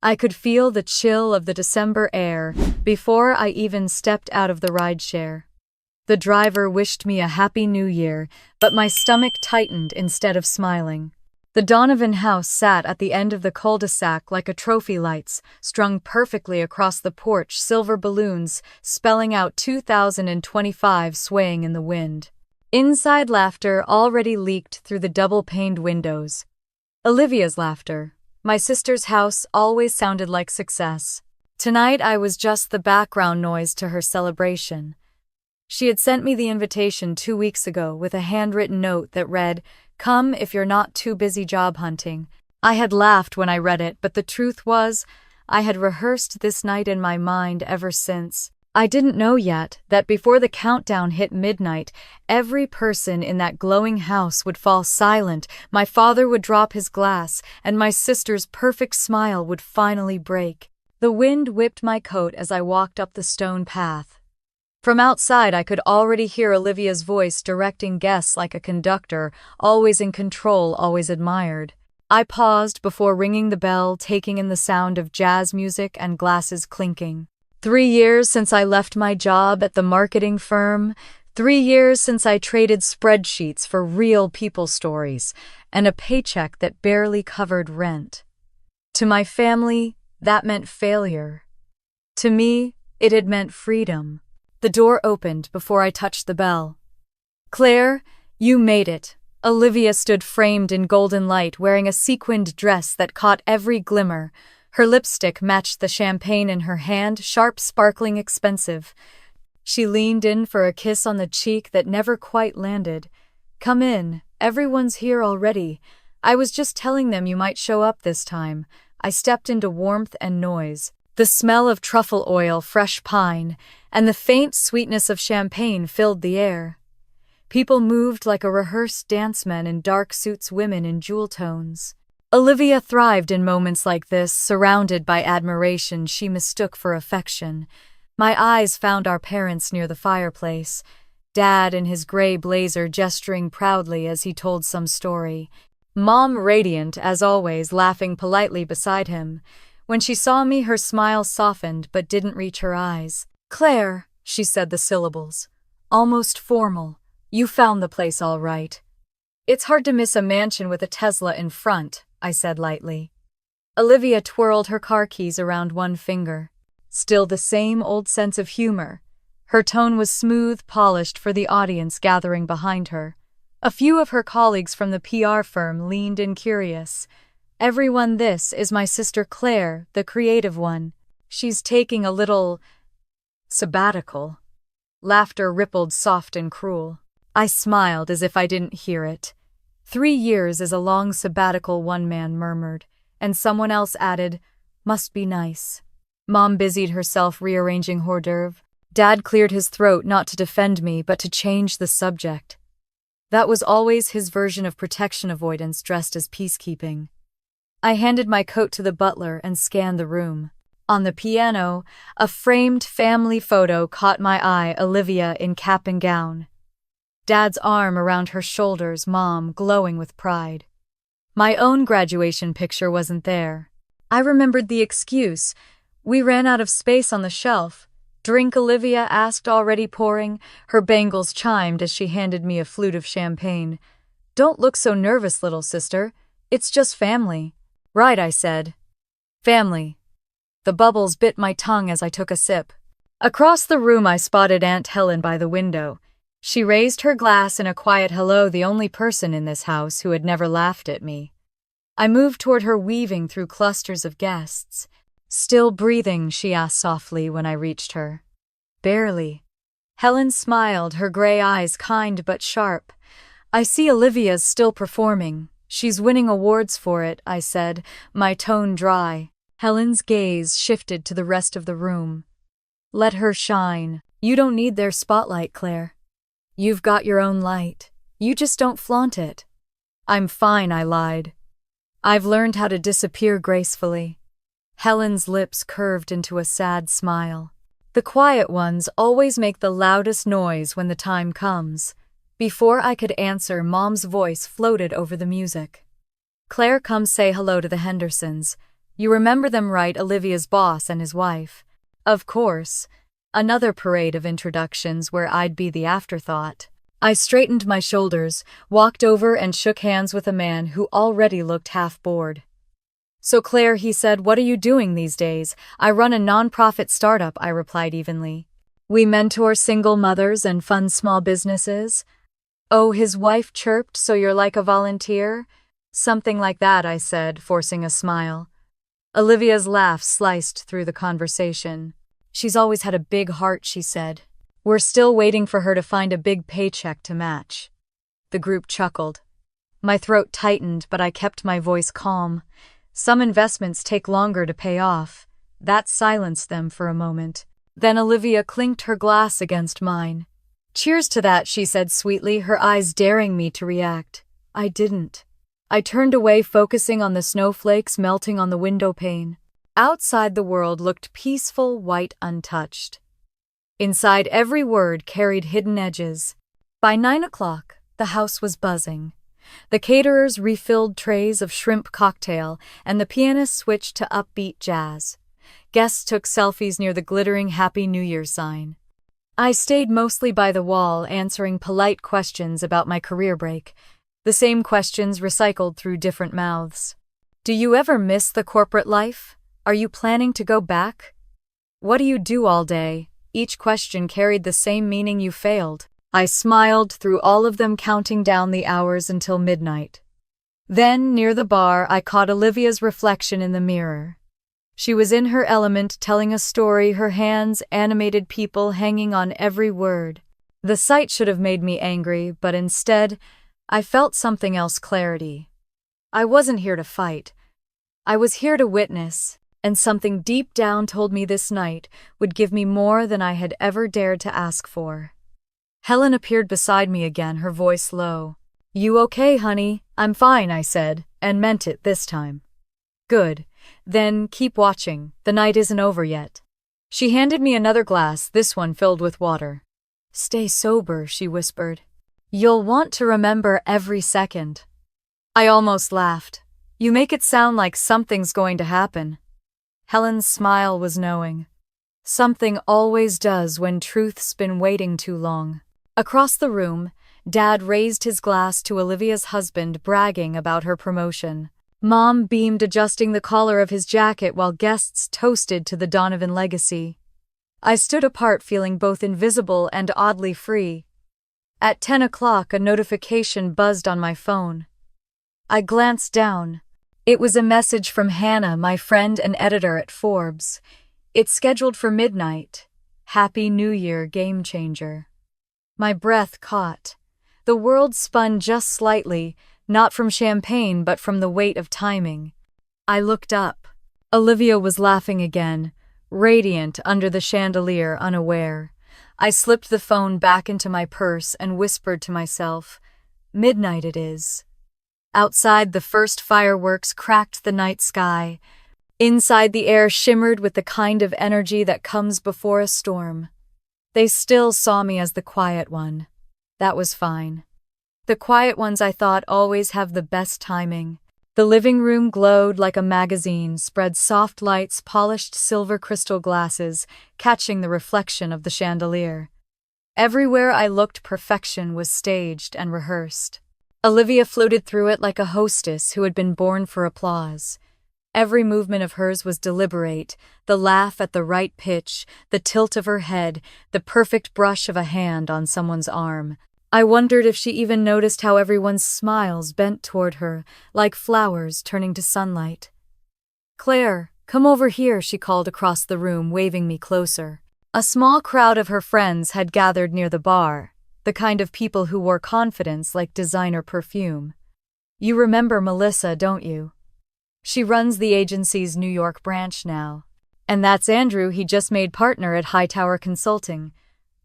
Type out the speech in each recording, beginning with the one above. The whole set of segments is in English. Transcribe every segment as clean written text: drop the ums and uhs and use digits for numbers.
I could feel the chill of the December air before I even stepped out of the rideshare. The driver wished me a happy new year, but my stomach tightened instead of smiling. The Donovan house sat at the end of the cul-de-sac like a trophy lights, strung perfectly across the porch, silver balloons spelling out 2025 swaying in the wind. Inside laughter already leaked through the double-paned windows. Olivia's laughter. My sister's house always sounded like success. Tonight I was just the background noise to her celebration. She had sent me the invitation 2 weeks ago with a handwritten note that read, "Come if you're not too busy job hunting." I had laughed when I read it, but the truth was, I had rehearsed this night in my mind ever since. I didn't know yet that before the countdown hit midnight, every person in that glowing house would fall silent, my father would drop his glass, and my sister's perfect smile would finally break. The wind whipped my coat as I walked up the stone path. From outside I could already hear Olivia's voice directing guests like a conductor, always in control, always admired. I paused before ringing the bell, taking in the sound of jazz music and glasses clinking. 3 years since I left my job at the marketing firm, 3 years since I traded spreadsheets for real people stories, and a paycheck that barely covered rent. To my family, that meant failure. To me, it had meant freedom. The door opened before I touched the bell. "Claire, you made it." Olivia stood framed in golden light, wearing a sequined dress that caught every glimmer. Her lipstick matched the champagne in her hand, sharp, sparkling, expensive. She leaned in for a kiss on the cheek that never quite landed. "Come in, everyone's here already. I was just telling them you might show up this time." I stepped into warmth and noise. The smell of truffle oil, fresh pine, and the faint sweetness of champagne filled the air. People moved like a rehearsed dance, men in dark suits, women in jewel tones. Olivia thrived in moments like this, surrounded by admiration she mistook for affection. My eyes found our parents near the fireplace, Dad in his gray blazer gesturing proudly as he told some story. Mom radiant, as always, laughing politely beside him. When she saw me, her smile softened but didn't reach her eyes. "Claire," she said the syllables, almost formal. "You found the place all right." "It's hard to miss a mansion with a Tesla in front," I said lightly. Olivia twirled her car keys around one finger. Still the same old sense of humor. Her tone was smooth, polished for the audience gathering behind her. A few of her colleagues from the PR firm leaned in curious. "Everyone, this is my sister Claire, the creative one. She's taking a little sabbatical." Laughter rippled soft and cruel. I smiled as if I didn't hear it. 3 years is a long sabbatical, one man murmured, and someone else added, "Must be nice." Mom busied herself rearranging hors d'oeuvre. Dad cleared his throat, not to defend me, but to change the subject. That was always his version of protection avoidance dressed as peacekeeping. I handed my coat to the butler and scanned the room. On the piano, a framed family photo caught my eye, Olivia in cap and gown. Dad's arm around her shoulders, Mom glowing with pride. My own graduation picture wasn't there. I remembered the excuse. "We ran out of space on the shelf." "Drink?" Olivia asked, already pouring. Her bangles chimed as she handed me a flute of champagne. "Don't look so nervous, little sister. It's just family." "Right," I said. "Family." The bubbles bit my tongue as I took a sip. Across the room I spotted Aunt Helen by the window. She raised her glass in a quiet hello, the only person in this house who had never laughed at me. I moved toward her, weaving through clusters of guests. "Still breathing?" she asked softly when I reached her. "Barely." Helen smiled, her gray eyes kind but sharp. "I see Olivia's still performing. She's winning awards for it," I said, my tone dry. Helen's gaze shifted to the rest of the room. "Let her shine. You don't need their spotlight, Claire. You've got your own light. You just don't flaunt it." "I'm fine," I lied. "I've learned how to disappear gracefully." Helen's lips curved into a sad smile. "The quiet ones always make the loudest noise when the time comes." Before I could answer, Mom's voice floated over the music. "Claire, come say hello to the Hendersons. You remember them, right? Olivia's boss and his wife. Of course. Another parade of introductions where I'd be the afterthought. I straightened my shoulders, walked over and shook hands with a man who already looked half bored. So Claire, he said, what are you doing these days? I run a non-profit startup, I replied evenly. We mentor single mothers and fund small businesses. Oh, his wife chirped, so you're like a volunteer? Something like that, I said, forcing a smile. Olivia's laugh sliced through the conversation. She's always had a big heart, she said. We're still waiting for her to find a big paycheck to match. The group chuckled. My throat tightened, but I kept my voice calm. Some investments take longer to pay off. That silenced them for a moment. Then Olivia clinked her glass against mine. Cheers to that, she said sweetly, her eyes daring me to react. I didn't. I turned away, focusing on the snowflakes melting on the window pane. Outside, the world looked peaceful, white, untouched. Inside, every word carried hidden edges. By 9 o'clock, the house was buzzing. The caterers refilled trays of shrimp cocktail, and the pianist switched to upbeat jazz. Guests took selfies near the glittering Happy New Year sign. I stayed mostly by the wall, answering polite questions about my career break. The same questions recycled through different mouths. Do you ever miss the corporate life? Are you planning to go back? What do you do all day? Each question carried the same meaning: you failed. I smiled through all of them, counting down the hours until midnight. Then, near the bar, I caught Olivia's reflection in the mirror. She was in her element, telling a story, her hands animated, people hanging on every word. The sight should have made me angry, but instead, I felt something else: clarity. I wasn't here to fight. I was here to witness, and something deep down told me this night would give me more than I had ever dared to ask for. Helen appeared beside me again, her voice low. You okay, honey? I'm fine, I said, and meant it this time. Good. Then keep watching. The night isn't over yet. She handed me another glass, this one filled with water. Stay sober, she whispered. You'll want to remember every second. I almost laughed. You make it sound like something's going to happen. Helen's smile was knowing. Something always does when truth's been waiting too long. Across the room, Dad raised his glass to Olivia's husband, bragging about her promotion. Mom beamed, adjusting the collar of his jacket while guests toasted to the Donovan legacy. I stood apart, feeling both invisible and oddly free. At 10 o'clock, a notification buzzed on my phone. I glanced down. It was a message from Hannah, my friend and editor at Forbes. It's scheduled for midnight. Happy New Year, game changer. My breath caught. The world spun just slightly, not from champagne but from the weight of timing. I looked up. Olivia was laughing again, radiant under the chandelier, unaware. I slipped the phone back into my purse and whispered to myself, midnight it is. Outside, the first fireworks cracked the night sky. Inside, the air shimmered with the kind of energy that comes before a storm. They still saw me as the quiet one. That was fine. The quiet ones, I thought, always have the best timing. The living room glowed like a magazine, spread soft lights, polished silver crystal glasses, catching the reflection of the chandelier. Everywhere I looked, perfection was staged and rehearsed. Olivia floated through it like a hostess who had been born for applause. Every movement of hers was deliberate, the laugh at the right pitch, the tilt of her head, the perfect brush of a hand on someone's arm. I wondered if she even noticed how everyone's smiles bent toward her, like flowers turning to sunlight. Claire, come over here, she called across the room, waving me closer. A small crowd of her friends had gathered near the bar, the kind of people who wore confidence like designer perfume. You remember Melissa, don't you? She runs the agency's New York branch now. And that's Andrew, he just made partner at Hightower Consulting.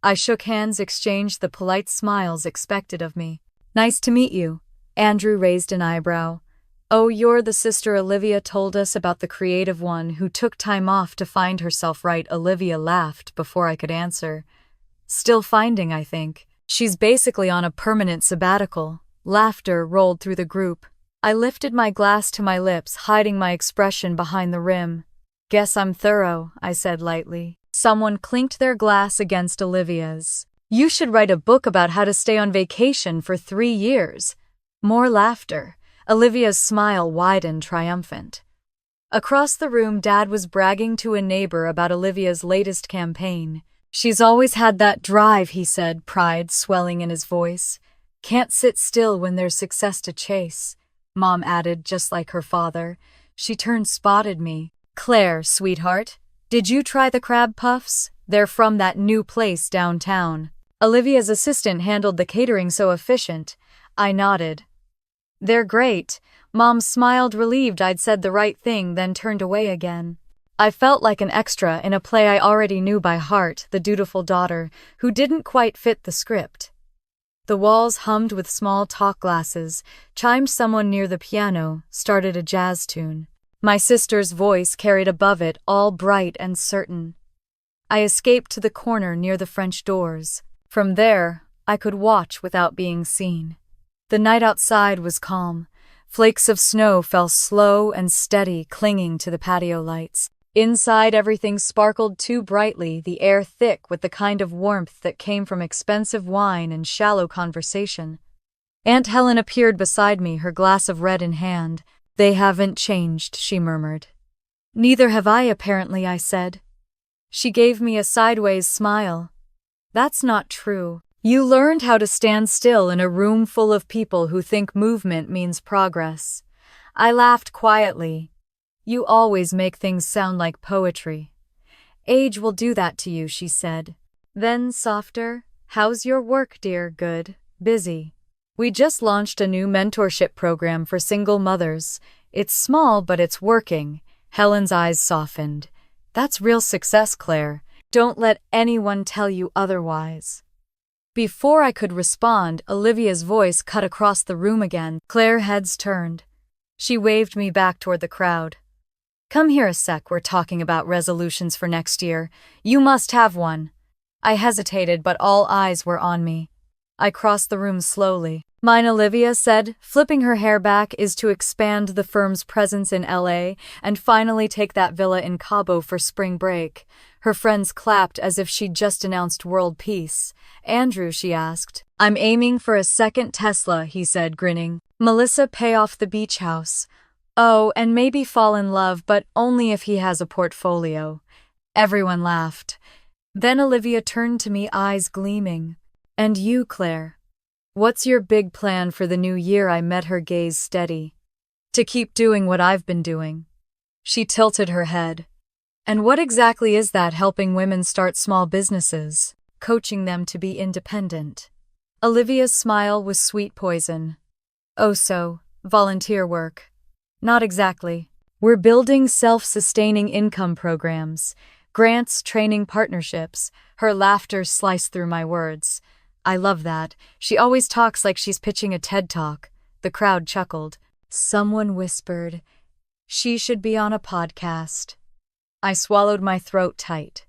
I shook hands, exchanged the polite smiles expected of me. Nice to meet you. Andrew raised an eyebrow. Oh, you're the sister Olivia told us about, the creative one who took time off to find herself, right? Olivia laughed before I could answer. Still finding, I think. She's basically on a permanent sabbatical. Laughter rolled through the group. I lifted my glass to my lips, hiding my expression behind the rim. Guess I'm thorough, I said lightly. Someone clinked their glass against Olivia's. You should write a book about how to stay on vacation for 3 years. More laughter. Olivia's smile widened, triumphant. Across the room, Dad was bragging to a neighbor about Olivia's latest campaign. She's always had that drive, he said, pride swelling in his voice. Can't sit still when there's success to chase, Mom added, just like her father. She turned, spotted me. Claire, sweetheart, did you try the crab puffs? They're from that new place downtown. Olivia's assistant handled the catering so efficient. I nodded. They're great. Mom smiled, relieved I'd said the right thing, then turned away again. I felt like an extra in a play I already knew by heart, The Dutiful Daughter, who didn't quite fit the script. The walls hummed with small talk glasses, chimed someone near the piano, started a jazz tune. My sister's voice carried above it, all bright and certain. I escaped to the corner near the French doors. From there, I could watch without being seen. The night outside was calm. Flakes of snow fell slow and steady, clinging to the patio lights. Inside, everything sparkled too brightly, the air thick with the kind of warmth that came from expensive wine and shallow conversation. Aunt Helen appeared beside me, her glass of red in hand. They haven't changed, she murmured. Neither have I, apparently, I said. She gave me a sideways smile. That's not true. You learned how to stand still in a room full of people who think movement means progress. I laughed quietly. You always make things sound like poetry. Age will do that to you, she said. Then, softer, how's your work, dear? Good. Busy. We just launched a new mentorship program for single mothers. It's small, but it's working. Helen's eyes softened. That's real success, Claire. Don't let anyone tell you otherwise. Before I could respond, Olivia's voice cut across the room again. Claire's heads turned. She waved me back toward the crowd. Come here a sec, we're talking about resolutions for next year. You must have one. I hesitated, but all eyes were on me. I crossed the room slowly. Mine, Olivia said, flipping her hair back, is to expand the firm's presence in LA and finally take that villa in Cabo for spring break. Her friends clapped as if she'd just announced world peace. Andrew, she asked. I'm aiming for a second Tesla, he said, grinning. Melissa, pay off the beach house. Oh, and maybe fall in love, but only if he has a portfolio. Everyone laughed. Then Olivia turned to me, eyes gleaming. And you, Claire? What's your big plan for the new year? I met her gaze steady. To keep doing what I've been doing. She tilted her head. And what exactly is that? Helping women start small businesses, coaching them to be independent. Olivia's smile was sweet poison. Oh, so, volunteer work. Not exactly. We're building self-sustaining income programs, grants, training, partnerships. Her laughter sliced through my words. I love that. She always talks like she's pitching a TED Talk. The crowd chuckled. Someone whispered, she should be on a podcast. I swallowed my throat tight.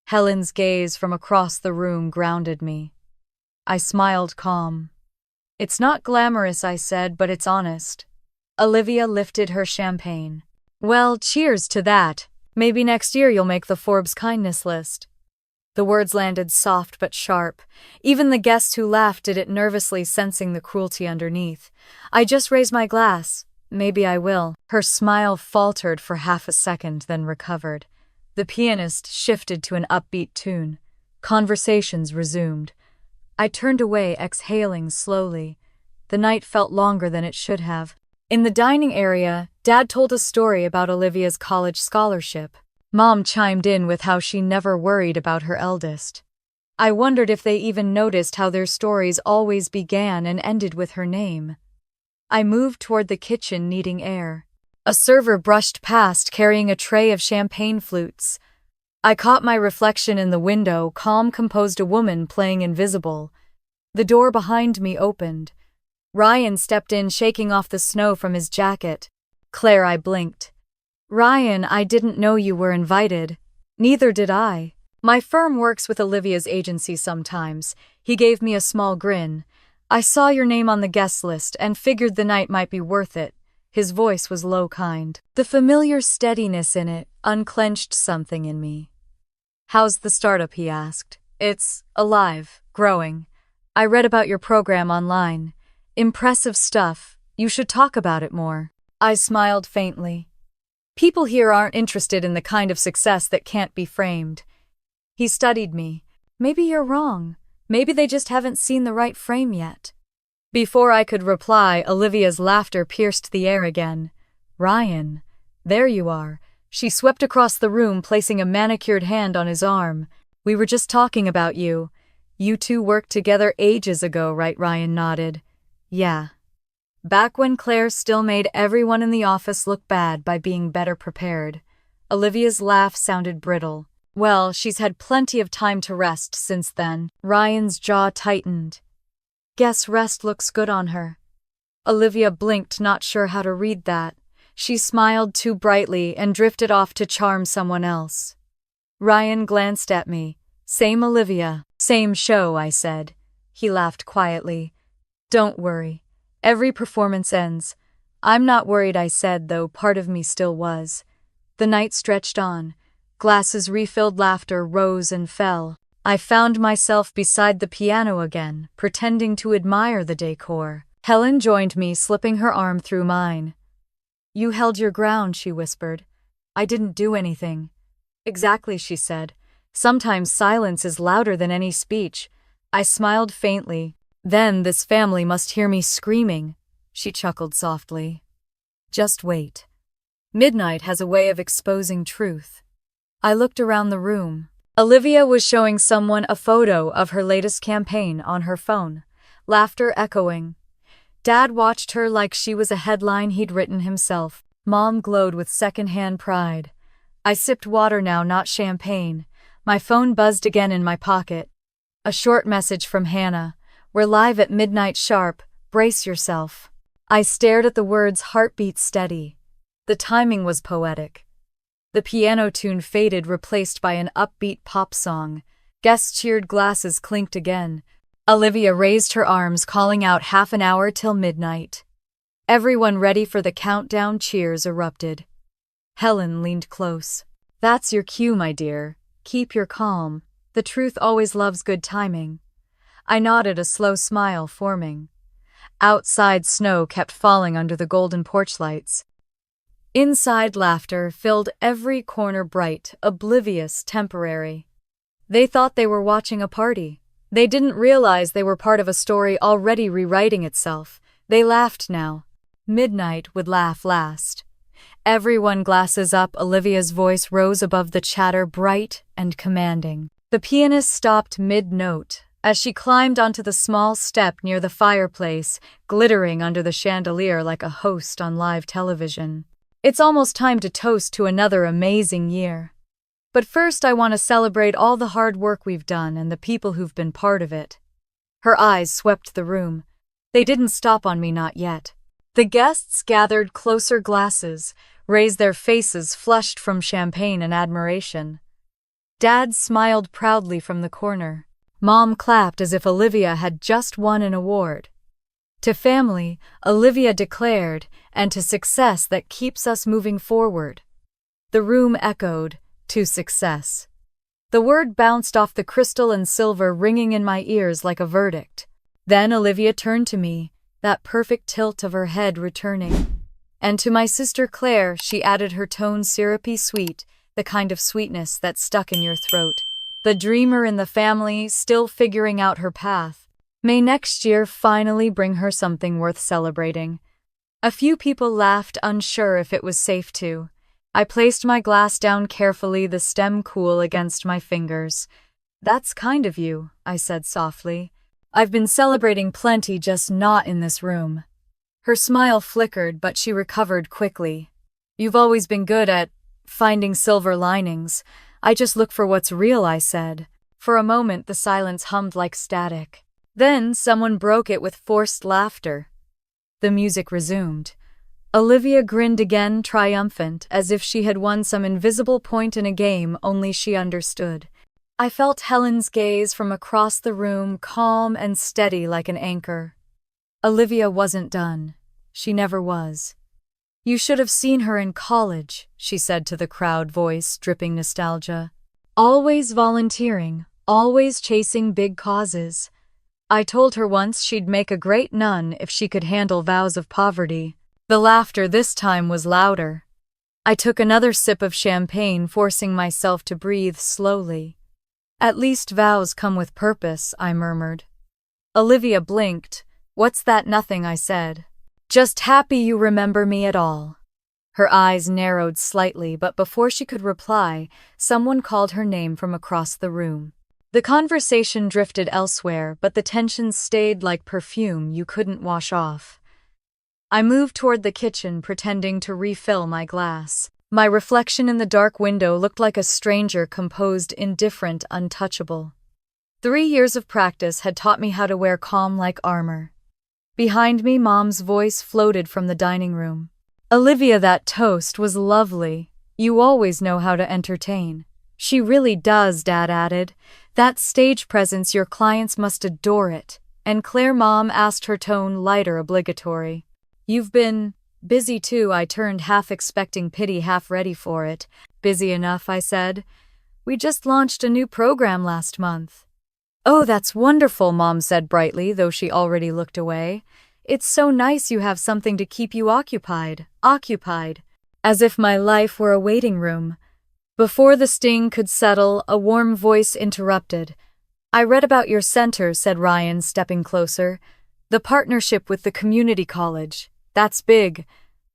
Helen's gaze from across the room grounded me. I smiled calm. It's not glamorous, I said, but it's honest. Olivia lifted her champagne. Well, cheers to that. Maybe next year you'll make the Forbes kindness list. The words landed soft but sharp. Even the guests who laughed did it nervously, sensing the cruelty underneath. I just raised my glass. Maybe I will. Her smile faltered for half a second, then recovered. The pianist shifted to an upbeat tune. Conversations resumed. I turned away, exhaling slowly. The night felt longer than it should have. In the dining area, Dad told a story about Olivia's college scholarship. Mom chimed in with how she never worried about her eldest. I wondered if they even noticed how their stories always began and ended with her name. I moved toward the kitchen, needing air. A server brushed past, carrying a tray of champagne flutes. I caught my reflection in the window, calm, composed, a woman playing invisible. The door behind me opened. Ryan stepped in, shaking off the snow from his jacket. Claire, I blinked. Ryan, I didn't know you were invited. Neither did I. My firm works with Olivia's agency sometimes. He gave me a small grin. I saw your name on the guest list and figured the night might be worth it. His voice was low kind. The familiar steadiness in it unclenched something in me. How's the startup, he asked. It's alive, growing. I read about your program online. Impressive stuff. You should talk about it more. I smiled faintly. People here aren't interested in the kind of success that can't be framed. He studied me. Maybe you're wrong. Maybe they just haven't seen the right frame yet. Before I could reply, Olivia's laughter pierced the air again. Ryan, there you are. She swept across the room, placing a manicured hand on his arm. We were just talking about you. You two worked together ages ago, right? Ryan nodded. Yeah. Back when Claire still made everyone in the office look bad by being better prepared. Olivia's laugh sounded brittle. Well, she's had plenty of time to rest since then. Ryan's jaw tightened. Guess rest looks good on her. Olivia blinked, not sure how to read that. She smiled too brightly and drifted off to charm someone else. Ryan glanced at me. Same Olivia. Same show, I said. He laughed quietly. Don't worry. Every performance ends. I'm not worried, I said, though part of me still was. The night stretched on. Glasses refilled, laughter rose and fell. I found myself beside the piano again, pretending to admire the decor. Helen joined me, slipping her arm through mine. You held your ground, she whispered. I didn't do anything. Exactly, she said. Sometimes silence is louder than any speech. I smiled faintly. Then this family must hear me screaming. She chuckled softly. Just wait. Midnight has a way of exposing truth. I looked around the room. Olivia was showing someone a photo of her latest campaign on her phone, laughter echoing. Dad watched her like she was a headline he'd written himself. Mom glowed with secondhand pride. I sipped water now, not champagne. My phone buzzed again in my pocket. A short message from Hannah. We're live at midnight sharp. Brace yourself. I stared at the words, heartbeat steady. The timing was poetic. The piano tune faded, replaced by an upbeat pop song. Guests cheered, glasses clinked again. Olivia raised her arms, calling out 1/2 an hour till midnight. Everyone ready for the countdown, cheers erupted. Helen leaned close. That's your cue, my dear. Keep your calm. The truth always loves good timing. I nodded, a slow smile forming. Outside, snow kept falling under the golden porch lights. Inside, laughter filled every corner, bright, oblivious, temporary. They thought they were watching a party. They didn't realize they were part of a story already rewriting itself. They laughed now. Midnight would laugh last. Everyone, glasses up, Olivia's voice rose above the chatter, bright and commanding. The pianist stopped mid-note as she climbed onto the small step near the fireplace, glittering under the chandelier like a host on live television. It's almost time to toast to another amazing year. But first I want to celebrate all the hard work we've done and the people who've been part of it. Her eyes swept the room. They didn't stop on me, not yet. The guests gathered closer, glasses, raised their faces flushed from champagne and admiration. Dad smiled proudly from the corner. Mom clapped as if Olivia had just won an award. To family, Olivia declared, and to success that keeps us moving forward. The room echoed, to success. The word bounced off the crystal and silver, ringing in my ears like a verdict. Then Olivia turned to me, that perfect tilt of her head returning. And to my sister Claire, she added, her tone syrupy sweet, the kind of sweetness that stuck in your throat. The dreamer in the family, still figuring out her path. May next year finally bring her something worth celebrating. A few people laughed, unsure if it was safe to. I placed my glass down carefully, the stem cool against my fingers. That's kind of you, I said softly. I've been celebrating plenty, just not in this room. Her smile flickered, but she recovered quickly. You've always been good at finding silver linings. I just look for what's real, I said. For a moment the silence hummed like static. Then someone broke it with forced laughter. The music resumed. Olivia grinned again, triumphant, as if she had won some invisible point in a game only she understood. I felt Helen's gaze from across the room, calm and steady like an anchor. Olivia wasn't done. She never was. You should have seen her in college, she said to the crowd, voice dripping nostalgia. Always volunteering, always chasing big causes. I told her once she'd make a great nun if she could handle vows of poverty. The laughter this time was louder. I took another sip of champagne, forcing myself to breathe slowly. At least vows come with purpose, I murmured. Olivia blinked. What's that? Nothing, I said. Just happy you remember me at all. Her eyes narrowed slightly, but before she could reply, someone called her name from across the room. The conversation drifted elsewhere, but the tension stayed like perfume you couldn't wash off. I moved toward the kitchen, pretending to refill my glass. My reflection in the dark window looked like a stranger, composed, indifferent, untouchable. 3 years of practice had taught me how to wear calm like armor. Behind me, Mom's voice floated from the dining room. Olivia, that toast was lovely. You always know how to entertain. She really does, Dad added. That stage presence, your clients must adore it. And Claire, Mom asked, her tone lighter, obligatory. You've been busy too, I turned, half expecting pity, half ready for it. Busy enough, I said. We just launched a new program last month. Oh, that's wonderful, Mom said brightly, though she already looked away. It's so nice you have something to keep you occupied. As if my life were a waiting room. Before the sting could settle, a warm voice interrupted. I read about your center, said Ryan, stepping closer. The partnership with the community college. That's big.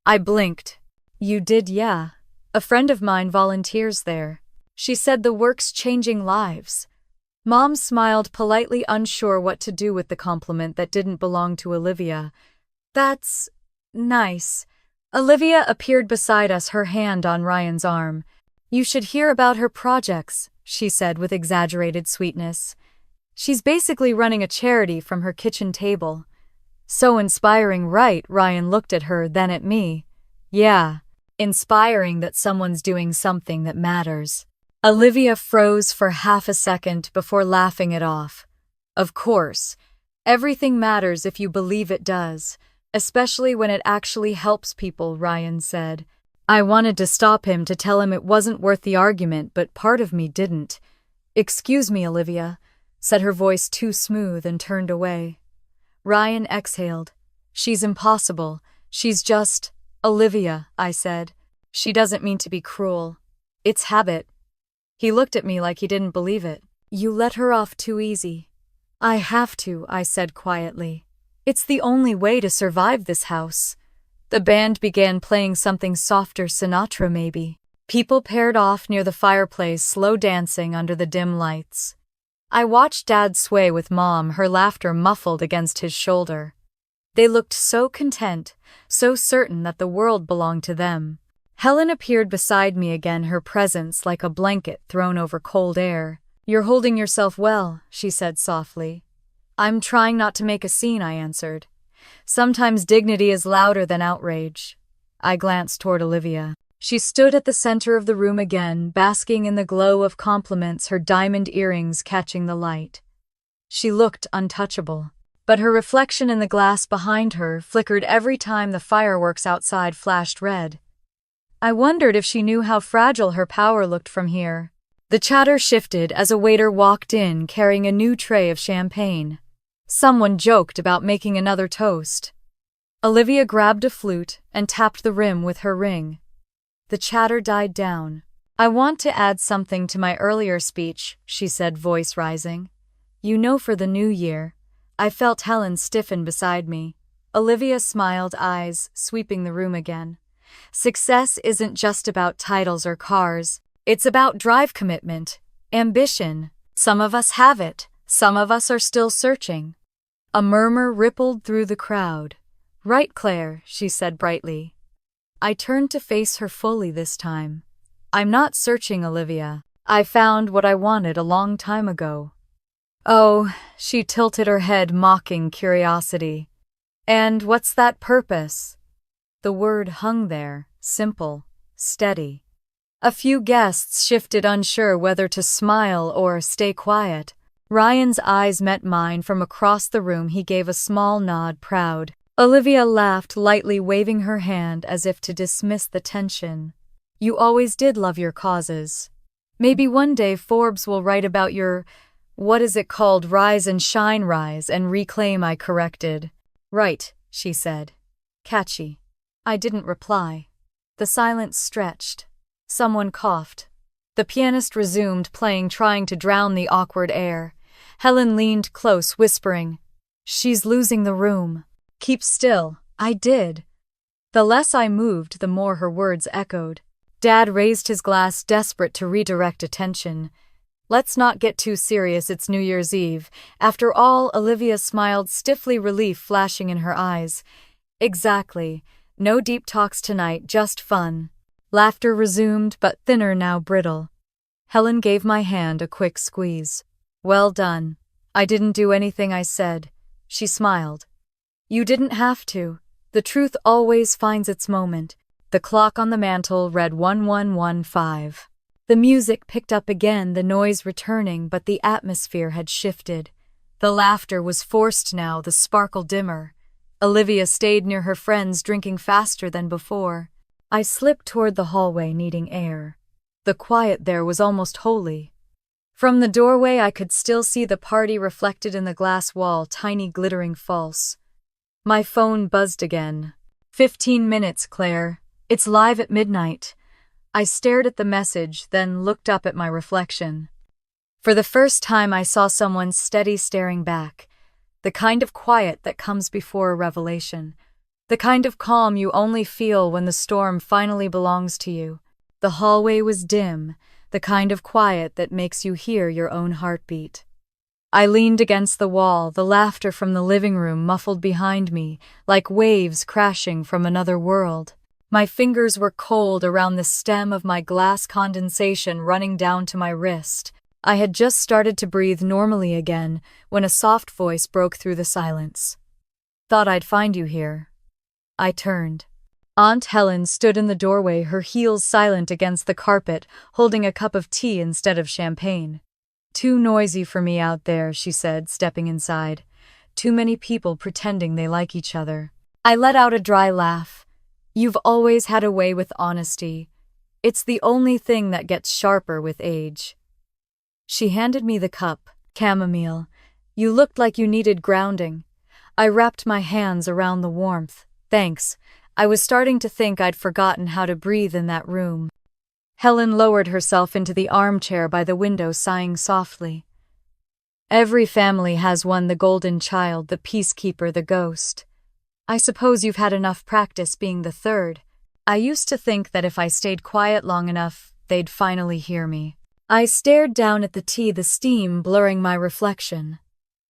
I blinked. You did? Yeah. A friend of mine volunteers there. She said the work's changing lives. Mom smiled politely, unsure what to do with the compliment that didn't belong to Olivia. That's nice. Olivia appeared beside us, her hand on Ryan's arm. You should hear about her projects, she said with exaggerated sweetness. She's basically running a charity from her kitchen table. So inspiring, right? Ryan looked at her, then at me. Yeah, inspiring that someone's doing something that matters. Olivia froze for half a second before laughing it off. Of course, everything matters if you believe it does, especially when it actually helps people, Ryan said. I wanted to stop him, to tell him it wasn't worth the argument, but part of me didn't. Excuse me, Olivia, said her voice too smooth, and turned away. Ryan exhaled. She's impossible. She's just Olivia, I said. She doesn't mean to be cruel. It's habit. He looked at me like he didn't believe it. You let her off too easy. I have to, I said quietly. It's the only way to survive this house. The band began playing something softer, Sinatra maybe. People paired off near the fireplace, slow dancing under the dim lights. I watched Dad sway with Mom, her laughter muffled against his shoulder. They looked so content, so certain that the world belonged to them. Helen appeared beside me again, her presence like a blanket thrown over cold air. You're holding yourself well, she said softly. I'm trying not to make a scene, I answered. Sometimes dignity is louder than outrage. I glanced toward Olivia. She stood at the center of the room again, basking in the glow of compliments, her diamond earrings catching the light. She looked untouchable, but her reflection in the glass behind her flickered every time the fireworks outside flashed red. I wondered if she knew how fragile her power looked from here. The chatter shifted as a waiter walked in carrying a new tray of champagne. Someone joked about making another toast. Olivia grabbed a flute and tapped the rim with her ring. The chatter died down. I want to add something to my earlier speech, she said, voice rising. You know, for the new year. I felt Helen stiffen beside me. Olivia smiled, eyes sweeping the room again. Success isn't just about titles or cars. It's about drive, commitment, ambition. Some of us have it. Some of us are still searching. A murmur rippled through the crowd. Right, Claire, she said brightly. I turned to face her fully this time. I'm not searching, Olivia. I found what I wanted a long time ago. Oh, she tilted her head, mocking curiosity. And what's that purpose? The word hung there, simple, steady. A few guests shifted, unsure whether to smile or stay quiet. Ryan's eyes met mine from across the room. He gave a small nod, proud. Olivia laughed lightly, waving her hand as if to dismiss the tension. You always did love your causes. Maybe one day Forbes will write about your, what is it called, rise and shine, rise and reclaim, I corrected. Right, she said. Catchy. I didn't reply. The silence stretched. Someone coughed. The pianist resumed playing, trying to drown the awkward air. Helen leaned close, whispering, She's losing the room. Keep still. I did. The less I moved, the more her words echoed. Dad raised his glass, desperate to redirect attention. Let's not get too serious, it's New Year's Eve. After all, Olivia smiled stiffly, relief flashing in her eyes. Exactly. No deep talks tonight, just fun. Laughter resumed, but thinner, now brittle. Helen gave my hand a quick squeeze. Well done. I didn't do anything I said. She smiled. You didn't have to. The truth always finds its moment. The clock on the mantel read 1115. The music picked up again, the noise returning, but the atmosphere had shifted. The laughter was forced now, the sparkle dimmer. Olivia stayed near her friends, drinking faster than before. I slipped toward the hallway, needing air. The quiet there was almost holy. From the doorway I could still see the party reflected in the glass wall, tiny, glittering false. My phone buzzed again. 15 minutes, Claire. It's live at midnight. I stared at the message, then looked up at my reflection. For the first time I saw someone steady, staring back. The kind of quiet that comes before a revelation. The kind of calm you only feel when the storm finally belongs to you. The hallway was dim, the kind of quiet that makes you hear your own heartbeat. I leaned against the wall, the laughter from the living room muffled behind me, like waves crashing from another world. My fingers were cold around the stem of my glass, condensation running down to my wrist. I had just started to breathe normally again when a soft voice broke through the silence. Thought I'd find you here. I turned. Aunt Helen stood in the doorway, her heels silent against the carpet, holding a cup of tea instead of champagne. Too noisy for me out there, she said, stepping inside. Too many people pretending they like each other. I let out a dry laugh. You've always had a way with honesty. It's the only thing that gets sharper with age. She handed me the cup. Chamomile. You looked like you needed grounding. I wrapped my hands around the warmth. Thanks. I was starting to think I'd forgotten how to breathe in that room. Helen lowered herself into the armchair by the window, sighing softly. Every family has one, the golden child, the peacekeeper, the ghost. I suppose you've had enough practice being the third. I used to think that if I stayed quiet long enough, they'd finally hear me. I stared down at the tea, the steam blurring my reflection.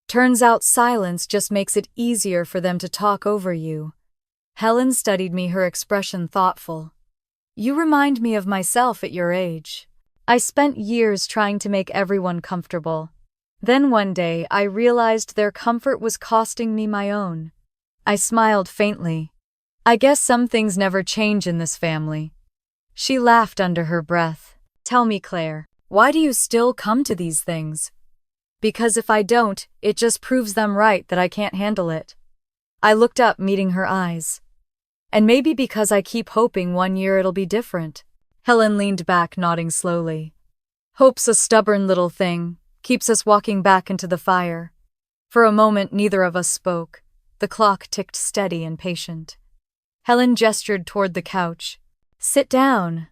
Turns out silence just makes it easier for them to talk over you. Helen studied me, her expression thoughtful. You remind me of myself at your age. I spent years trying to make everyone comfortable. Then one day I realized their comfort was costing me my own. I smiled faintly. I guess some things never change in this family. She laughed under her breath. Tell me, Claire, why do you still come to these things? Because if I don't, it just proves them right that I can't handle it. I looked up, meeting her eyes. And maybe because I keep hoping one year it'll be different. Helen leaned back, nodding slowly. Hope's a stubborn little thing, keeps us walking back into the fire. For a moment, neither of us spoke. The clock ticked steady and patient. Helen gestured toward the couch. Sit down.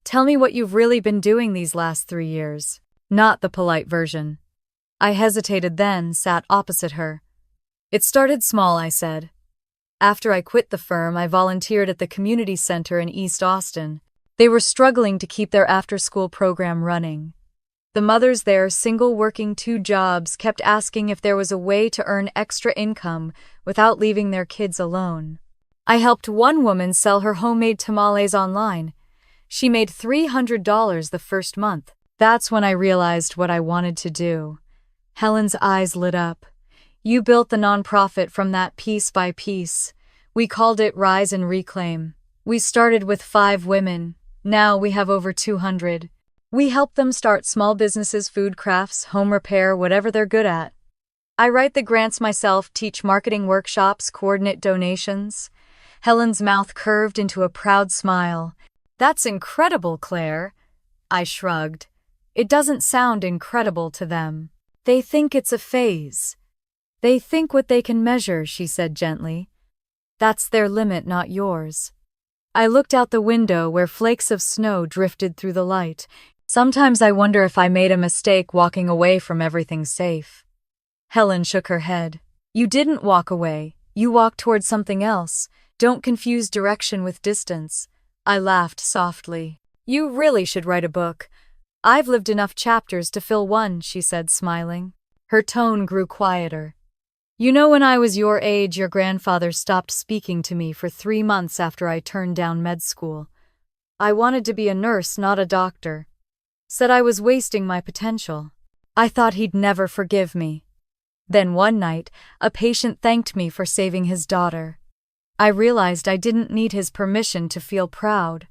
Tell me what you've really been doing these last 3 years. Not the polite version. I hesitated, then sat opposite her. It started small, I said. After I quit the firm, I volunteered at the community center in East Austin. They were struggling to keep their after-school program running. The mothers there, single, working 2 jobs, kept asking if there was a way to earn extra income without leaving their kids alone. I helped one woman sell her homemade tamales online. She made $300 the first month. That's when I realized what I wanted to do. Helen's eyes lit up. You built the nonprofit from that, piece by piece. We called it Rise and Reclaim. We started with 5 women. Now we have over 200. We help them start small businesses, food crafts, home repair, whatever they're good at. I write the grants myself, teach marketing workshops, coordinate donations. Helen's mouth curved into a proud smile. That's incredible, Claire. I shrugged. It doesn't sound incredible to them. They think it's a phase. They think what they can measure, she said gently. That's their limit, not yours. I looked out the window where flakes of snow drifted through the light. Sometimes I wonder if I made a mistake walking away from everything safe. Helen shook her head. You didn't walk away. You walked toward something else. Don't confuse direction with distance. I laughed softly. You really should write a book. I've lived enough chapters to fill one, she said, smiling. Her tone grew quieter. You know, when I was your age, your grandfather stopped speaking to me for 3 months after I turned down med school. I wanted to be a nurse, not a doctor. Said I was wasting my potential. I thought he'd never forgive me. Then one night, a patient thanked me for saving his daughter. I realized I didn't need his permission to feel proud.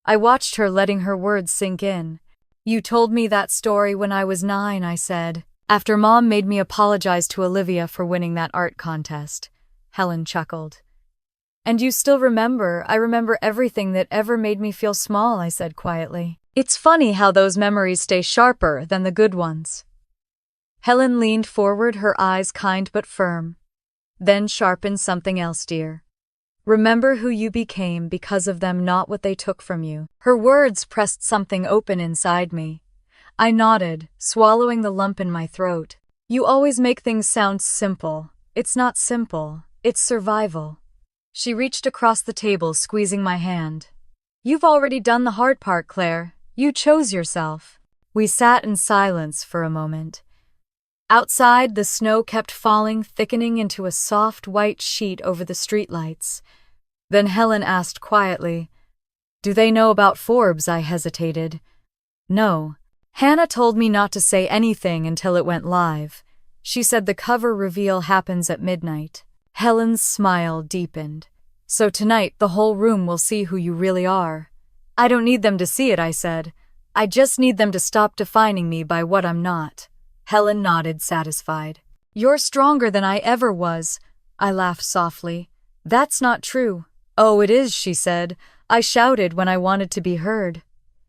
I watched her, letting her words sink in. You told me that story when I was 9, I said, after Mom made me apologize to Olivia for winning that art contest. Helen chuckled. And you still remember? I remember everything that ever made me feel small, I said quietly. It's funny how those memories stay sharper than the good ones. Helen leaned forward, her eyes kind but firm. Then sharpen something else, dear. Remember who you became because of them, not what they took from you. Her words pressed something open inside me. I nodded, swallowing the lump in my throat. You always make things sound simple. It's not simple. It's survival. She reached across the table, squeezing my hand. You've already done the hard part, Claire. You chose yourself. We sat in silence for a moment. Outside, the snow kept falling, thickening into a soft white sheet over the streetlights. Then Helen asked quietly, Do they know about Forbes? I hesitated. No. Hannah told me not to say anything until it went live. She said the cover reveal happens at midnight. Helen's smile deepened. So tonight the whole room will see who you really are. I don't need them to see it, I said. I just need them to stop defining me by what I'm not. Helen nodded, satisfied. You're stronger than I ever was. I laughed softly. That's not true. Oh, it is, she said. I shouted when I wanted to be heard.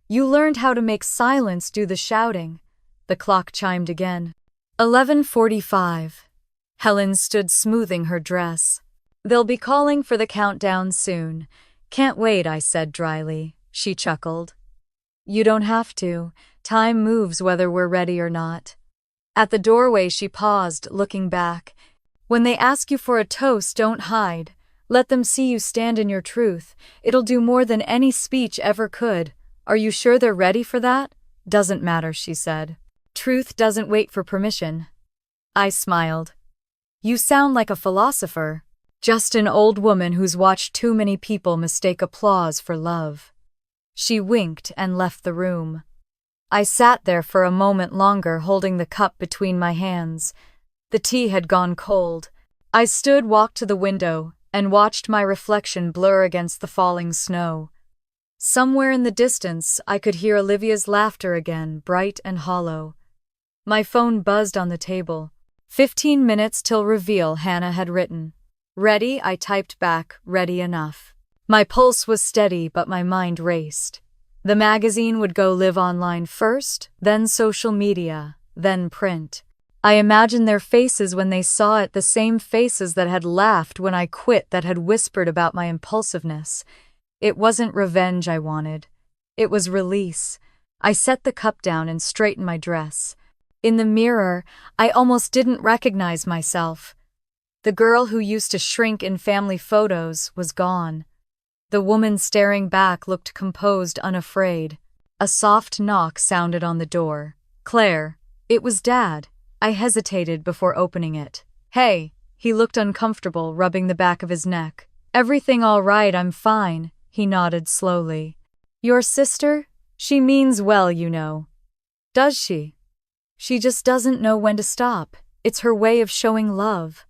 You learned how to make silence do the shouting. The clock chimed again. 11:45. Helen stood smoothing her dress. They'll be calling for the countdown soon. Can't wait, I said dryly. She chuckled. You don't have to. Time moves whether we're ready or not. At the doorway she paused, looking back. When they ask you for a toast, don't hide. Let them see you stand in your truth. It'll do more than any speech ever could. Are you sure they're ready for that? Doesn't matter, she said. Truth doesn't wait for permission. I smiled. You sound like a philosopher. Just an old woman who's watched too many people mistake applause for love. She winked and left the room. I sat there for a moment longer, holding the cup between my hands. The tea had gone cold. I stood, walked to the window, and watched my reflection blur against the falling snow. Somewhere in the distance, I could hear Olivia's laughter again, bright and hollow. My phone buzzed on the table. 15 minutes till reveal, Hannah had written. Ready, I typed back, ready enough. My pulse was steady, but my mind raced. The magazine would go live online first, then social media, then print. I imagined their faces when they saw it, the same faces that had laughed when I quit, that had whispered about my impulsiveness. It wasn't revenge I wanted. It was release. I set the cup down and straightened my dress. In the mirror, I almost didn't recognize myself. The girl who used to shrink in family photos was gone. The woman staring back looked composed, unafraid. A soft knock sounded on the door. Claire. It was Dad. I hesitated before opening it. Hey. He looked uncomfortable, rubbing the back of his neck. Everything all right, I'm fine. He nodded slowly. Your sister? She means well, you know. Does she? She just doesn't know when to stop. It's her way of showing love.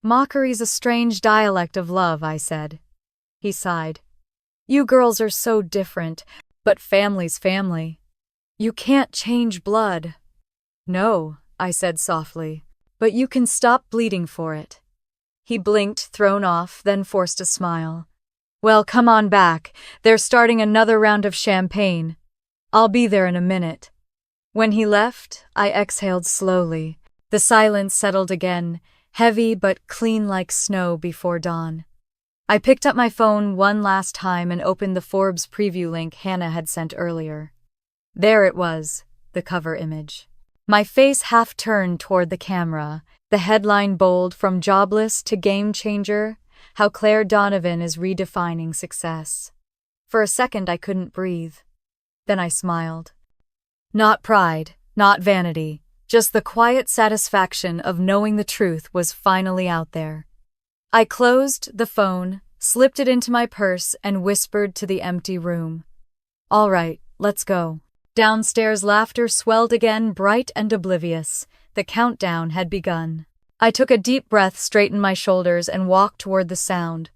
Mockery's a strange dialect of love, I said. He sighed. You girls are so different, but family's family. You can't change blood. No, I said softly, but you can stop bleeding for it. He blinked, thrown off, then forced a smile. Well, come on back. They're starting another round of champagne. I'll be there in a minute. When he left, I exhaled slowly. The silence settled again, heavy but clean like snow before dawn. I picked up my phone one last time and opened the Forbes preview link Hannah had sent earlier. There it was, the cover image. My face half turned toward the camera, the headline bold, "From Jobless to Game Changer, How Claire Donovan is Redefining Success." For a second I couldn't breathe. Then I smiled. Not pride, not vanity, just the quiet satisfaction of knowing the truth was finally out there. I closed the phone, slipped it into my purse, and whispered to the empty room. All right, let's go. Downstairs laughter swelled again, bright and oblivious. The countdown had begun. I took a deep breath, straightened my shoulders, and walked toward the sound.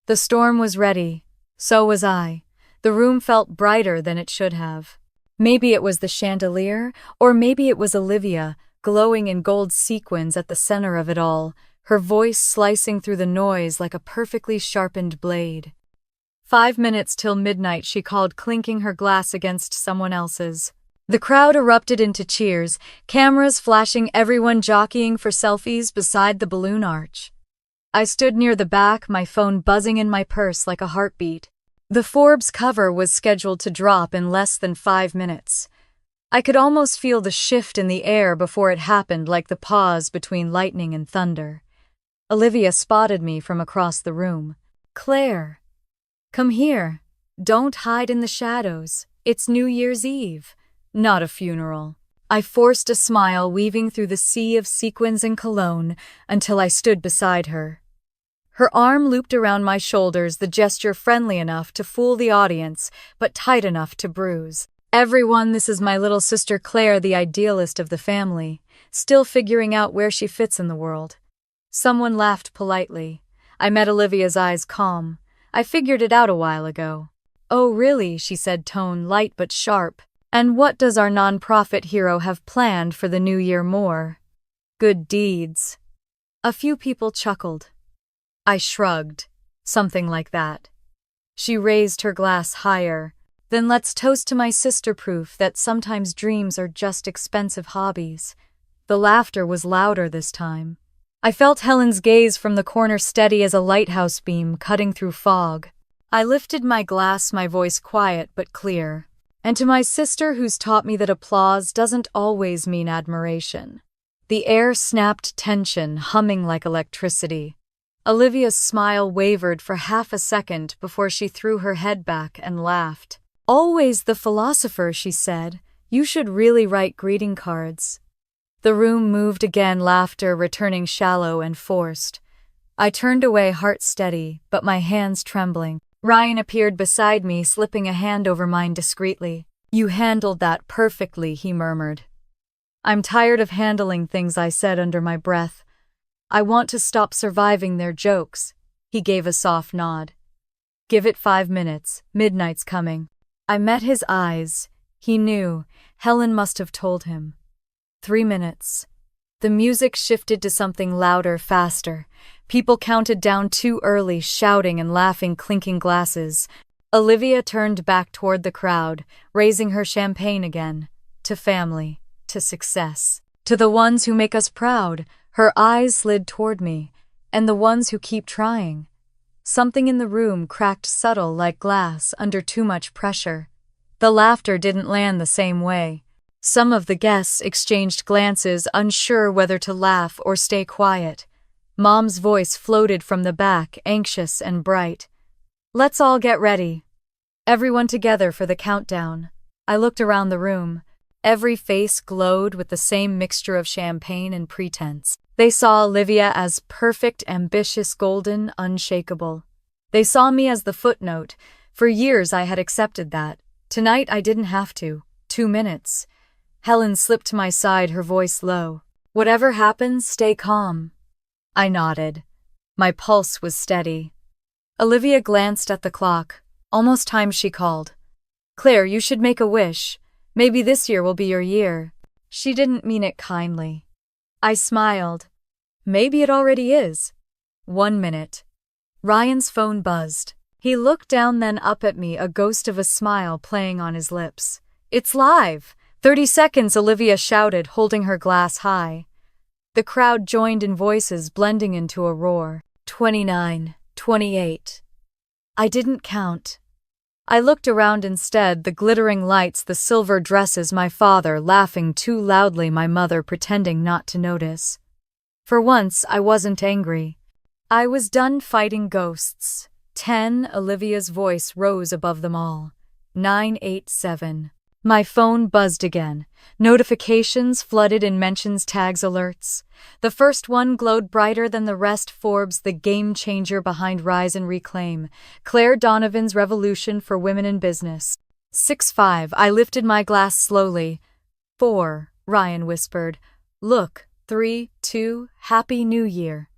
The storm was ready. So was I. The room felt brighter than it should have. Maybe it was the chandelier, or maybe it was Olivia, glowing in gold sequins at the center of it all, her voice slicing through the noise like a perfectly sharpened blade. 5 minutes till midnight, she called, clinking her glass against someone else's. The crowd erupted into cheers, cameras flashing, everyone jockeying for selfies beside the balloon arch. I stood near the back, my phone buzzing in my purse like a heartbeat. The Forbes cover was scheduled to drop in less than 5 minutes. I could almost feel the shift in the air before it happened, like the pause between lightning and thunder. Olivia spotted me from across the room. Claire, come here. Don't hide in the shadows. It's New Year's Eve, not a funeral. I forced a smile, weaving through the sea of sequins and cologne, until I stood beside her. Her arm looped around my shoulders, the gesture friendly enough to fool the audience, but tight enough to bruise. Everyone, this is my little sister Claire, the idealist of the family, still figuring out where she fits in the world. Someone laughed politely. I met Olivia's eyes, calm. I figured it out a while ago. Oh, really? She said, tone light but sharp. And what does our nonprofit hero have planned for the new year? More good deeds. A few people chuckled. I shrugged. Something like that. She raised her glass higher. Then let's toast to my sister, proof that sometimes dreams are just expensive hobbies. The laughter was louder this time. I felt Helen's gaze from the corner, steady as a lighthouse beam cutting through fog. I lifted my glass, my voice quiet but clear. And to my sister, who's taught me that applause doesn't always mean admiration. The air snapped, tension humming like electricity. Olivia's smile wavered for half a second before she threw her head back and laughed. Always the philosopher, she said. You should really write greeting cards. The room moved again, laughter returning shallow and forced. I turned away, heart steady, but my hands trembling. Ryan appeared beside me, slipping a hand over mine discreetly. You handled that perfectly, he murmured. I'm tired of handling things, I said under my breath. I want to stop surviving their jokes. He gave a soft nod. Give it 5 minutes, midnight's coming. I met his eyes. He knew. Helen must have told him. 3 minutes. The music shifted to something louder, faster. People counted down too early, shouting and laughing, clinking glasses. Olivia turned back toward the crowd, raising her champagne again. To family, to success, to the ones who make us proud. Her eyes slid toward me, and the ones who keep trying. Something in the room cracked, subtle like glass under too much pressure. The laughter didn't land the same way. Some of the guests exchanged glances, unsure whether to laugh or stay quiet. Mom's voice floated from the back, anxious and bright. Let's all get ready. Everyone together for the countdown. I looked around the room. Every face glowed with the same mixture of champagne and pretense. They saw Olivia as perfect, ambitious, golden, unshakable. They saw me as the footnote. For years I had accepted that. Tonight I didn't have to. 2 minutes. Helen slipped to my side, her voice low. Whatever happens, stay calm. I nodded. My pulse was steady. Olivia glanced at the clock. Almost time, she called. Claire, you should make a wish. Maybe this year will be your year. She didn't mean it kindly. I smiled. Maybe it already is. 1 minute. Ryan's phone buzzed. He looked down then up at me, a ghost of a smile playing on his lips. It's live! 30 seconds, Olivia shouted, holding her glass high. The crowd joined in, voices blending into a roar. 29, 28. I didn't count. I looked around instead, the glittering lights, the silver dresses, my father laughing too loudly, my mother pretending not to notice. For once, I wasn't angry. I was done fighting ghosts. 10, Olivia's voice rose above them all. 9, 8, 7. My phone buzzed again. Notifications flooded in, mentions, tags, alerts. The first one glowed brighter than the rest. Forbes, the game changer behind Rise and Reclaim. Claire Donovan's revolution for women in business. 6-5. I lifted my glass slowly. 4, Ryan whispered. Look. 3, 2, Happy New Year.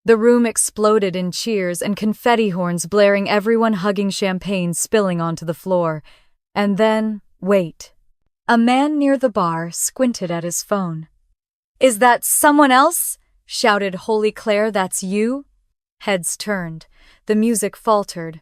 The room exploded in cheers and confetti horns blaring, everyone hugging, champagne spilling onto the floor. And then, wait. A man near the bar squinted at his phone. Is that someone else? Shouted. Holy Claire, that's you? Heads turned. The music faltered.